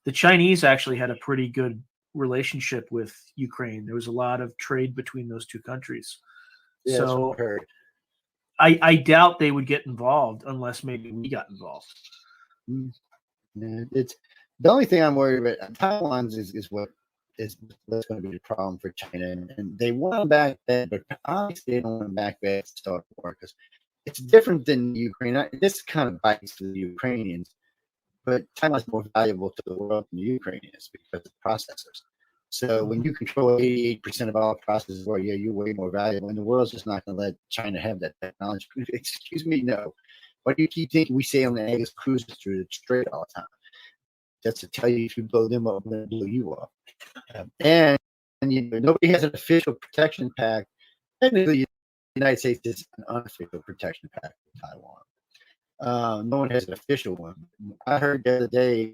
the Chinese actually had a pretty good relationship with Ukraine. There was a lot of trade between those two countries. Yeah, so I doubt they would get involved unless maybe we got involved. Yeah, it's the only thing I'm worried about. Taiwan's is what's going to be the problem for China, and they want them back then, but obviously they don't want them back there to start war because it's different than Ukraine. This kind of bites to the Ukrainians, but Taiwan's more valuable to the world than the Ukrainians because of processors. So when you control 88% of all processors, well, yeah, you're way more valuable, and the world's just not going to let China have that technology. Excuse me, no. Why do you keep thinking we sail on the Agus cruises through the strait all the time? That's to tell you if you blow them up, we're going to blow you up. And nobody has an official protection pact. Technically, the United States is an unofficial protection pact with Taiwan. No one has an official one. I heard the other day,